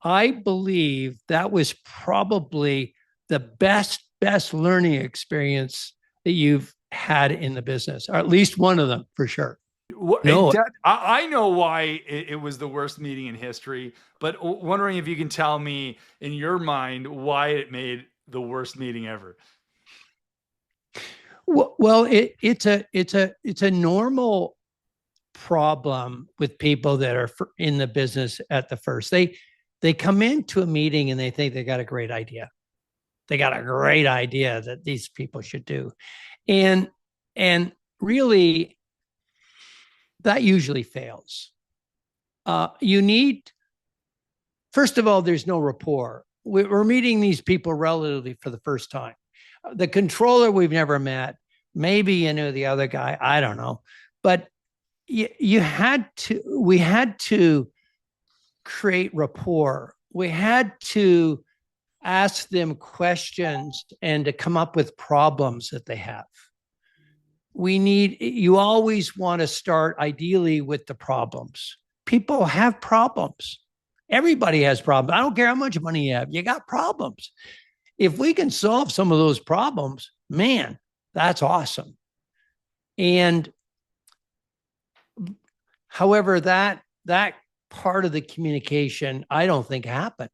I believe that was probably the best learning experience that you've had in the business, or at least one of them for sure. No, I know why it was the worst meeting in history, but wondering if you can tell me in your mind why it made the worst meeting ever. Well, it's a normal problem with people that are in the business at the first. They come into a meeting and they think they got a great idea. They got a great idea that these people should do. And really, that usually fails. First of all, there's no rapport. We're meeting these people relatively for the first time. The controller we've never met. Maybe you knew the other guy. I don't know. But we had to create rapport. We had to ask them questions and to come up with problems that they have. You always want to start ideally with the problems. People have problems. Everybody has problems. I don't care how much money you have. You got problems. If we can solve some of those problems, man, that's awesome. And however, that part of the communication, I don't think happened.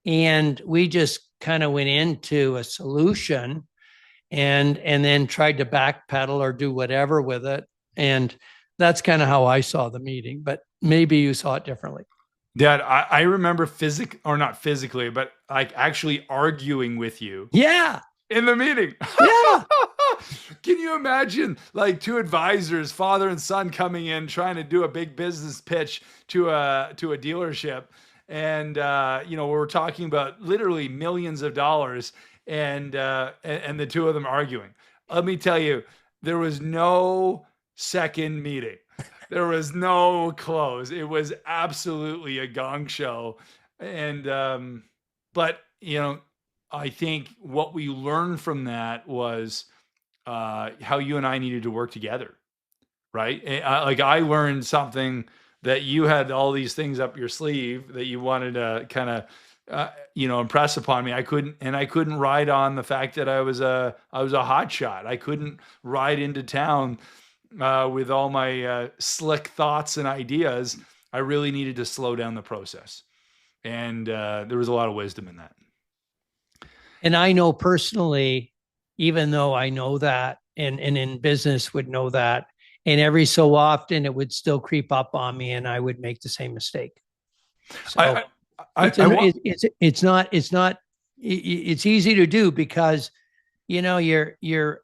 And we just kind of went into a solution and then tried to backpedal or do whatever with it. And that's kind of how I saw the meeting, but maybe you saw it differently. Dad, I remember not physically, but like actually arguing with you. Yeah. In the meeting. Yeah. Can you imagine like two advisors, father and son, coming in trying to do a big business pitch to a dealership, and we're talking about literally millions of dollars, and the two of them arguing. Let me tell you, there was no second meeting. There was no close. It was absolutely a gong show. And but I think what we learned from that was how you and I needed to work together, right? Like I learned something that you had all these things up your sleeve that you wanted to kind of, impress upon me. I couldn't ride on the fact that I was a hot shot. I couldn't ride into town with all my slick thoughts and ideas. I really needed to slow down the process, and there was a lot of wisdom in that. And I know personally, even though I know that, and in business would know that, and every so often it would still creep up on me, and I would make the same mistake. So it's easy to do because you're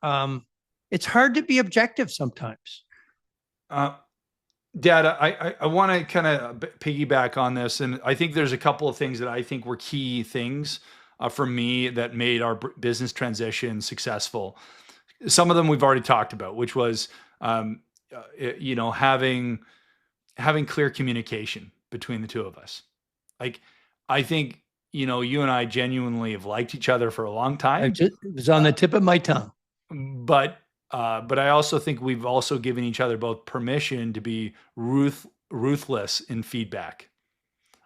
it's hard to be objective sometimes. Dad, I want to kind of piggyback on this, and I think there's a couple of things that I think were key things for me that made our business transition successful. Some of them we've already talked about, which was, having clear communication between the two of us. Like, I think, you and I genuinely have liked each other for a long time. It was on the tip of my tongue. But I also think we've also given each other both permission to be ruthless in feedback.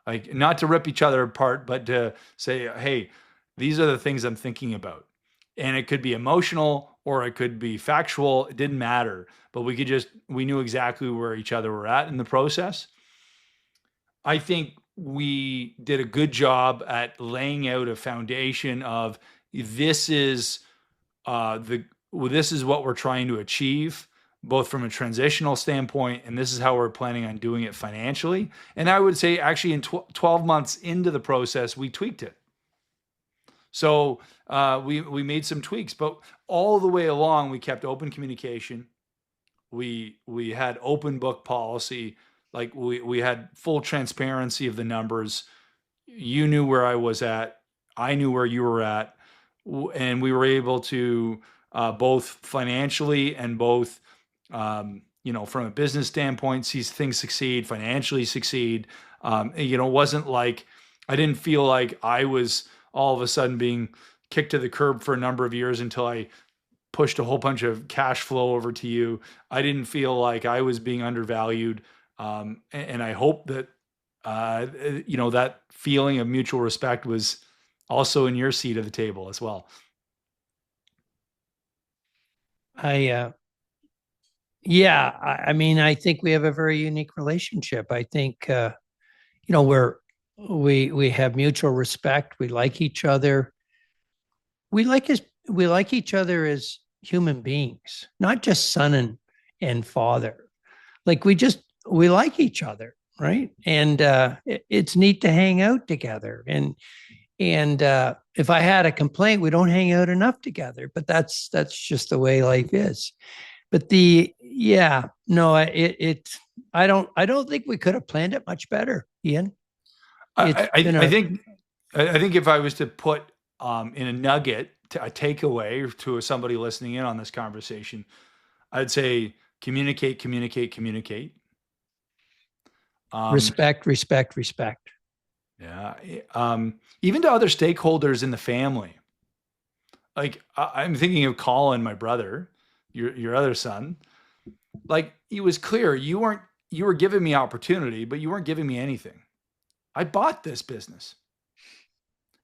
Like, not to rip each other apart, but to say, hey, these are the things I'm thinking about. And it could be emotional or it could be factual. It didn't matter. But we knew exactly where each other were at in the process. I think we did a good job at laying out a foundation of this is the this is what we're trying to achieve, both from a transitional standpoint, and this is how we're planning on doing it financially. And I would say, actually, in 12 months into the process, we tweaked it. So we made some tweaks, but all the way along, we kept open communication. We had open book policy. Like we had full transparency of the numbers. You knew where I was at. I knew where you were at, and we were able to both financially and both from a business standpoint see things succeed, financially succeed. It wasn't like I didn't feel like I was all of a sudden being kicked to the curb for a number of years until I pushed a whole bunch of cash flow over to you. I didn't feel like I was being undervalued. And I hope that, that feeling of mutual respect was also in your seat of the table as well. I mean, I think we have a very unique relationship. I think, we have mutual respect. We like each other. We like each other as human beings, not just son and father. Like we like each other, right? And it's neat to hang out together. And if I had a complaint, we don't hang out enough together. But that's just the way life is. But I don't think we could have planned it much better, Ian. I think if I was to put in a nugget, a takeaway to somebody listening in on this conversation, I'd say communicate, communicate, communicate. Respect, respect, respect. Yeah. Even to other stakeholders in the family. Like I'm thinking of Colin, my brother, your other son. Like it was clear you were giving me opportunity, but you weren't giving me anything. I bought this business.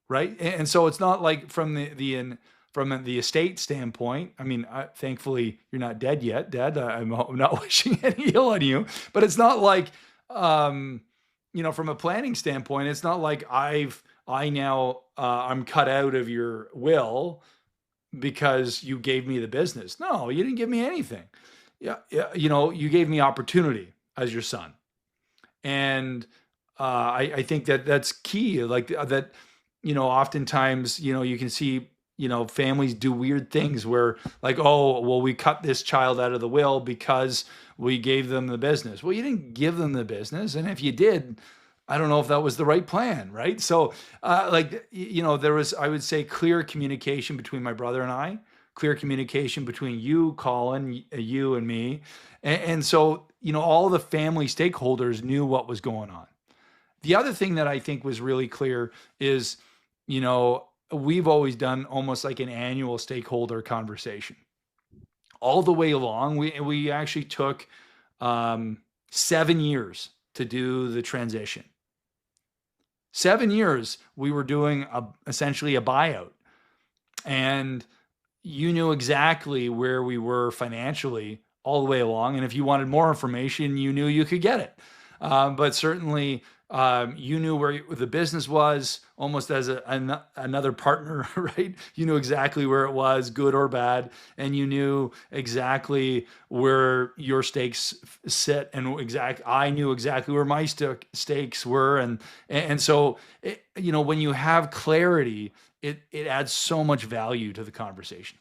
Right. And so it's not like from the estate standpoint. I mean, thankfully you're not dead yet, Dad. I'm not wishing any ill on you, but it's not like, from a planning standpoint, it's not like I'm cut out of your will because you gave me the business. No, you didn't give me anything. Yeah. You gave me opportunity as your son. And I think that's key. Like that, oftentimes, you can see, families do weird things where like, oh, well, we cut this child out of the will because we gave them the business. Well, you didn't give them the business. And if you did, I don't know if that was the right plan. Right. So there was, I would say, clear communication between my brother and I, clear communication between you, Colin, you and me. And so, all the family stakeholders knew what was going on. The other thing that I think was really clear is, we've always done almost like an annual stakeholder conversation. All the way along, we actually took 7 years to do the transition. 7 years we were doing essentially a buyout, and you knew exactly where we were financially all the way along. And if you wanted more information, you knew you could get it. But certainly, you knew where the business was almost as another partner, right? You knew exactly where it was, good or bad, and you knew exactly where your stakes sit, and I knew exactly where my stakes were, and so when you have clarity, it adds so much value to the conversation.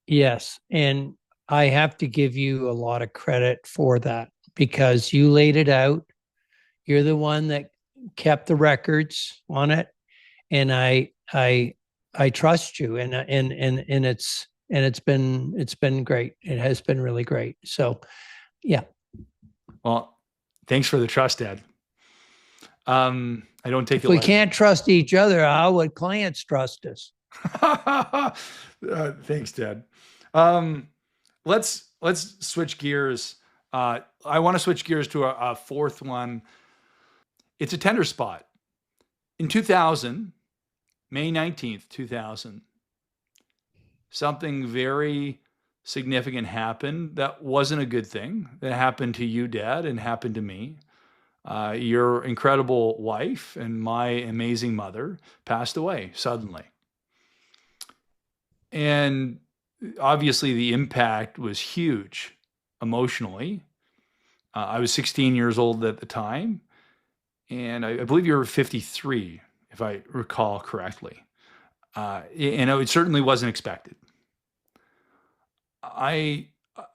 Yes, and I have to give you a lot of credit for that because you laid it out. You're the one that kept the records on it, and I trust you, and it's been great. It has been really great. So, yeah. Well, thanks for the trust, Dad. I don't take if it. We can't trust each other, how would clients trust us? Thanks, Dad. Let's switch gears. I want to switch gears to a fourth one. It's a tender spot. In 2000, May 19th, 2000, something very significant happened that wasn't a good thing. That happened to you, Dad, and happened to me. Your incredible wife and my amazing mother passed away suddenly. And obviously, the impact was huge emotionally. I was 16 years old at the time, and I believe you were 53, if I recall correctly. And it certainly wasn't expected. I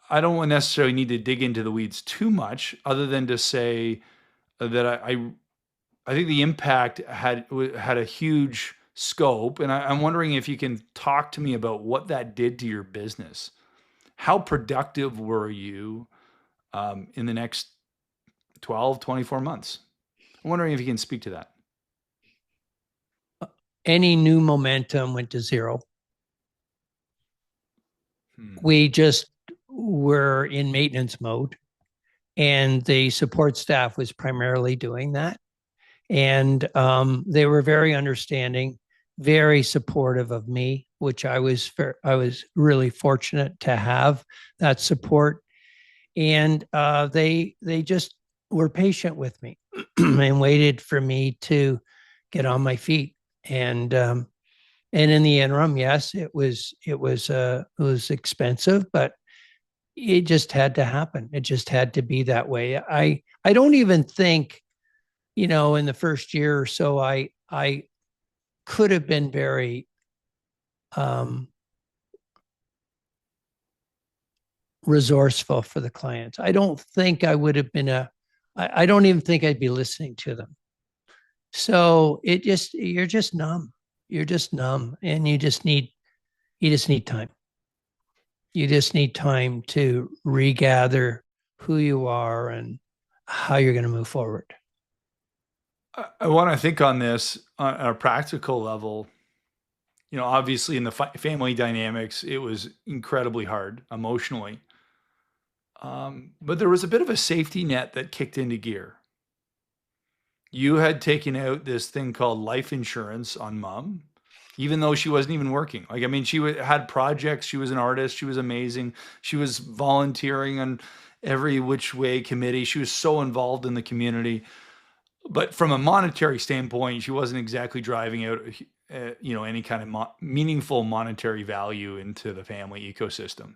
I don't necessarily need to dig into the weeds too much, other than to say that I think the impact had a huge scope, and I'm wondering if you can talk to me about what that did to your business. How productive were you in the next 12, 24 months? I'm wondering if you can speak to that. Any new momentum went to zero. Hmm. We just were in maintenance mode, and the support staff was primarily doing that. And they were very understanding, very supportive of me, which I was really fortunate to have that support. And they just were patient with me and waited for me to get on my feet. And in the interim, yes, it was expensive, but it just had to happen. It just had to be that way. I don't even think, in the first year or so, I could have been very um, resourceful for the clients. I don't think I would have been I don't even think I'd be listening to them. So you're just numb. You're just numb, and you just need time. You just need time to regather who you are and how you're going to move forward. I want to think on this on a practical level. Obviously in the family dynamics, it was incredibly hard emotionally. But there was a bit of a safety net that kicked into gear. You had taken out this thing called life insurance on mom, even though she wasn't even working. Like, I mean, she had projects. She was an artist. She was amazing. She was volunteering on every which way committee. She was so involved in the community. But from a monetary standpoint, she wasn't exactly driving out, any kind of meaningful monetary value into the family ecosystem.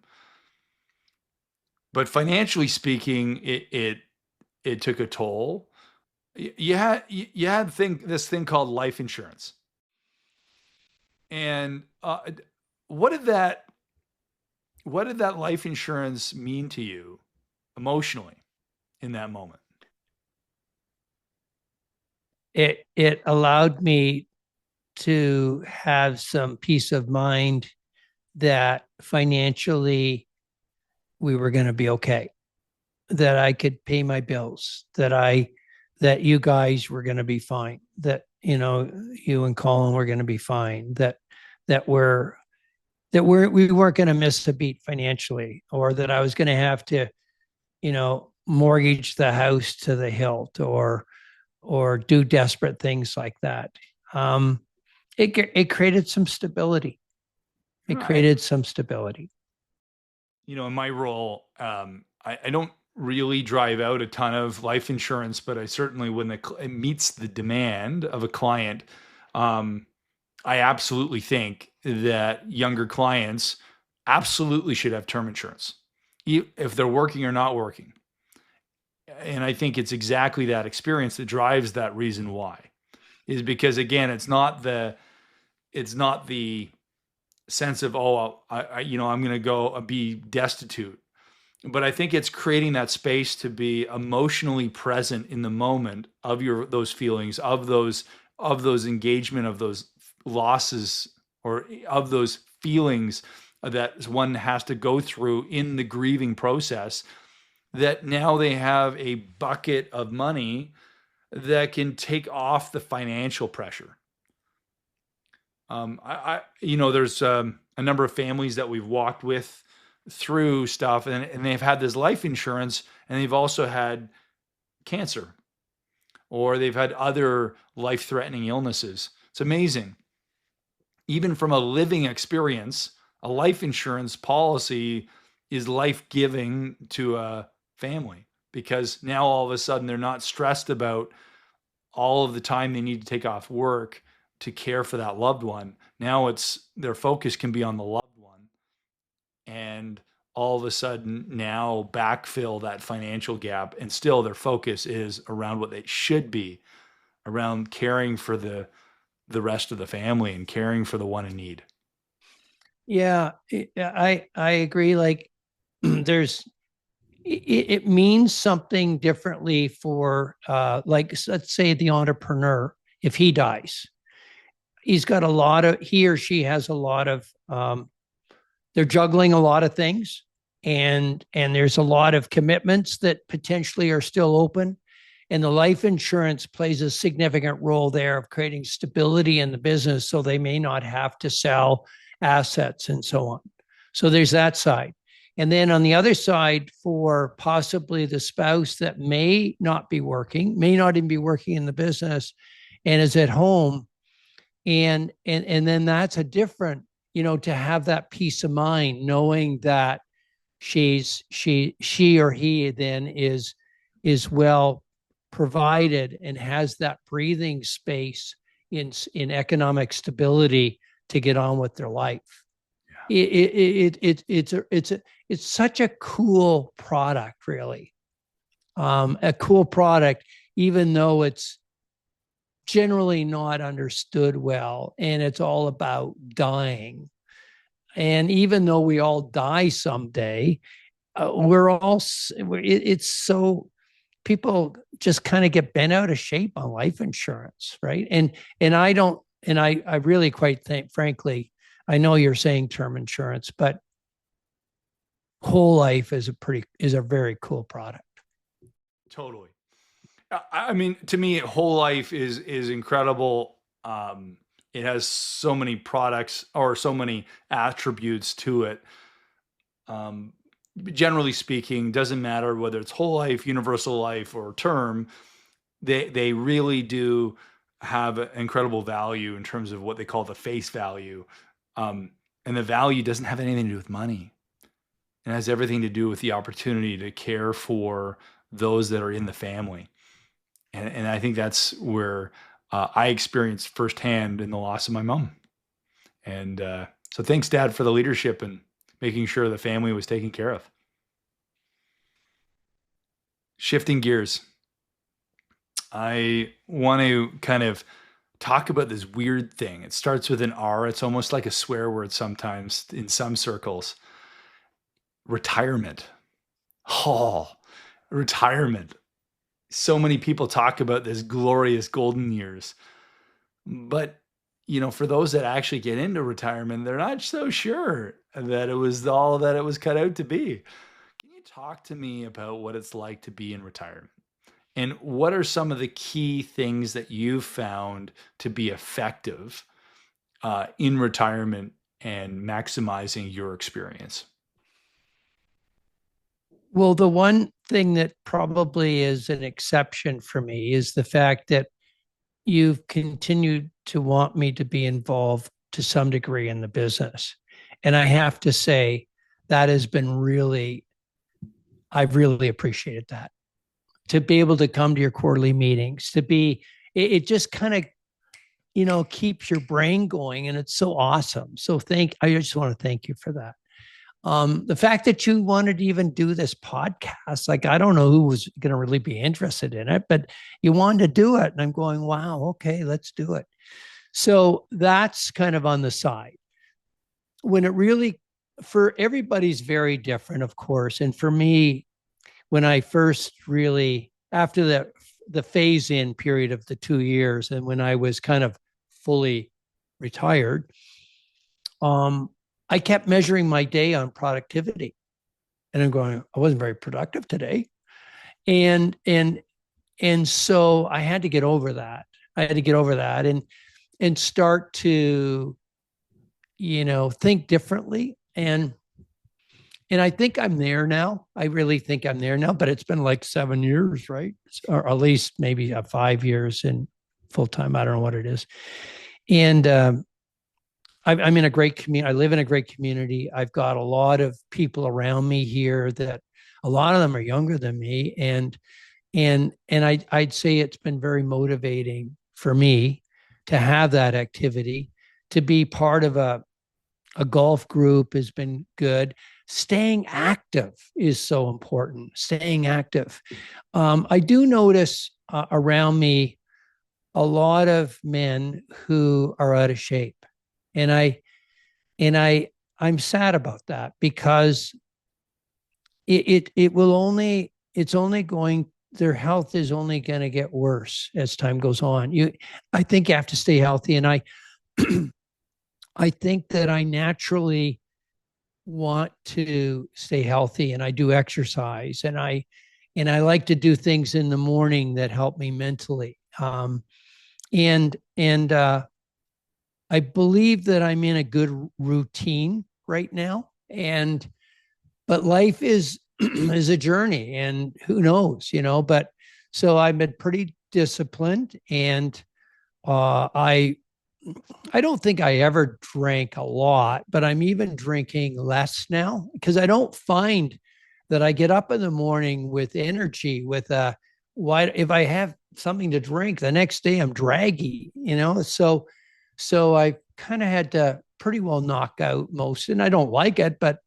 But financially speaking, it took a toll. You had this thing called life insurance, and what did that what did that life insurance mean to you emotionally in that moment? It allowed me to have some peace of mind that financially we were going to be okay, that I could pay my bills, that you guys were going to be fine, that you and Colin were going to be fine, that we're we weren't going to miss a beat financially, or that I was going to have to mortgage the house to the hilt, or do desperate things like that. Um, it created some stability. It I, created some stability. in my role, I don't really drive out a ton of life insurance, but I certainly, when it meets the demand of a client, um, I absolutely think that younger clients absolutely should have term insurance, if they're working or not working. And I think it's exactly that experience that drives that reason why, is because, again, it's not the sense of, oh, I'm going to go be destitute. But I think it's creating that space to be emotionally present in the moment of those feelings, of those engagement, of those losses, or of those feelings that one has to go through in the grieving process, that now they have a bucket of money that can take off the financial pressure. There's a number of families that we've walked with through stuff, and they've had this life insurance, and they've also had cancer, or they've had other life-threatening illnesses. It's amazing. Even from a living experience, a life insurance policy is life-giving to a family. because now all of a sudden they're not stressed about all of the time they need to take off work to care for that loved one. Now it's their focus can be on the loved one, and all of a sudden now backfill that financial gap, and still their focus is around what they should be, around caring for the rest of the family and caring for the one in need. Yeah, I agree. Like there's it means something differently for like let's say the entrepreneur. If he dies, he's got a lot of he or she has a lot of they're juggling a lot of things, and there's a lot of commitments that potentially are still open, and the life insurance plays a significant role there of creating stability in the business so they may not have to sell assets and so on. So there's that side. And then on the other side, for possibly the spouse that may not be working, may not even be working in the business and is at home, and then that's a different, to have that peace of mind knowing that she or he then is well provided and has that breathing space in economic stability to get on with their life. It's such a cool product, really. A cool product, even though it's generally not understood well, and it's all about dying. And even though we all die someday, it's so people just kind of get bent out of shape on life insurance, right? And I don't, and I really quite think, frankly, I know you're saying term insurance, but whole life is a very cool product. Totally. I mean, to me, whole life is incredible. It has so many products or so many attributes to it. Generally speaking, doesn't matter whether it's whole life, universal life, or term. They really do have an incredible value in terms of what they call the face value, and the value doesn't have anything to do with money. It has everything to do with the opportunity to care for those that are in the family. And I think that's where I experienced firsthand in the loss of my mom. And so thanks, Dad, for the leadership and making sure the family was taken care of. Shifting gears, I want to kind of talk about this weird thing. It starts with an R. It's almost like a swear word sometimes in some circles. Retirement. Oh, retirement. So many people talk about this glorious golden years, but for those that actually get into retirement, they're not so sure that it was all that it was cut out to be. Can you talk to me about what it's like to be in retirement, and what are some of the key things that you've found to be effective in retirement and maximizing your experience? Well, the one thing that probably is an exception for me is the fact that you've continued to want me to be involved to some degree in the business. And I have to say that has been I've really appreciated that. To be able to come to your quarterly meetings, it just kind of, keeps your brain going, and it's so awesome. So I just want to thank you for that. The fact that you wanted to even do this podcast, like, I don't know who was going to really be interested in it, but you wanted to do it. And I'm going, wow, okay, let's do it. So that's kind of on the side. When it really, for everybody's very different, of course. And for me, when I first really, after the phase in period of the 2 years, and when I was kind of fully retired, I kept measuring my day on productivity, and I'm going, I wasn't very productive today. And so I had to get over that. And start to, think differently. And I think I'm there now. I really think I'm there now, but it's been like 7 years, right? Or at least maybe 5 years in full time. I don't know what it is. And, I'm in a great community. I live in a great community. I've got a lot of people around me here that a lot of them are younger than me, and I'd say it's been very motivating for me to have that activity. To be part of a golf group has been good. Staying active is so important. Staying active. I do notice around me a lot of men who are out of shape, and I'm sad about that, because it will only it's only going their health is only going to get worse as time goes on. I think you have to stay healthy, and I think that I naturally want to stay healthy, and I do exercise, and I like to do things in the morning that help me mentally. And I believe that I'm in a good routine right now, and but life is is a journey, and who knows, but so I've been pretty disciplined, and I don't think I ever drank a lot, but I'm even drinking less now, because I don't find that I get up in the morning with energy, with why if I have something to drink the next day I'm draggy. So I kind of had to pretty well knock out most, and I don't like it, but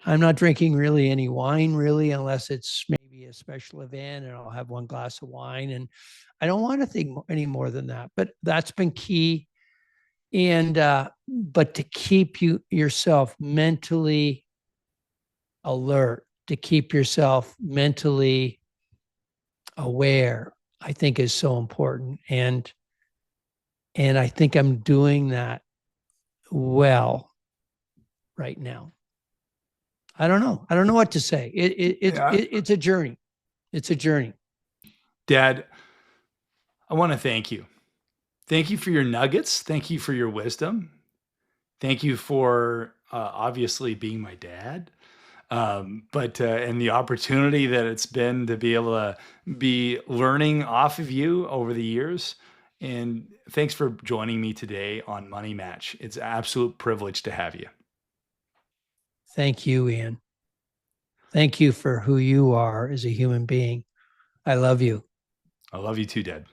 I'm not drinking really any wine, really, unless it's maybe a special event and I'll have one glass of wine, and I don't want to think any more than that. But that's been key. And but to keep yourself mentally alert, to keep yourself mentally aware, I think is so important. And I think I'm doing that well right now. I don't know. I don't know what to say. It's a journey. It's a journey. Dad, I want to thank you. Thank you for your nuggets. Thank you for your wisdom. Thank you for obviously being my dad. But and the opportunity that it's been to be able to be learning off of you over the years. And thanks for joining me today on Money Match. It's an absolute privilege to have you. Thank you, Ian. Thank you for who you are as a human being. I love you. I love you too, Dad.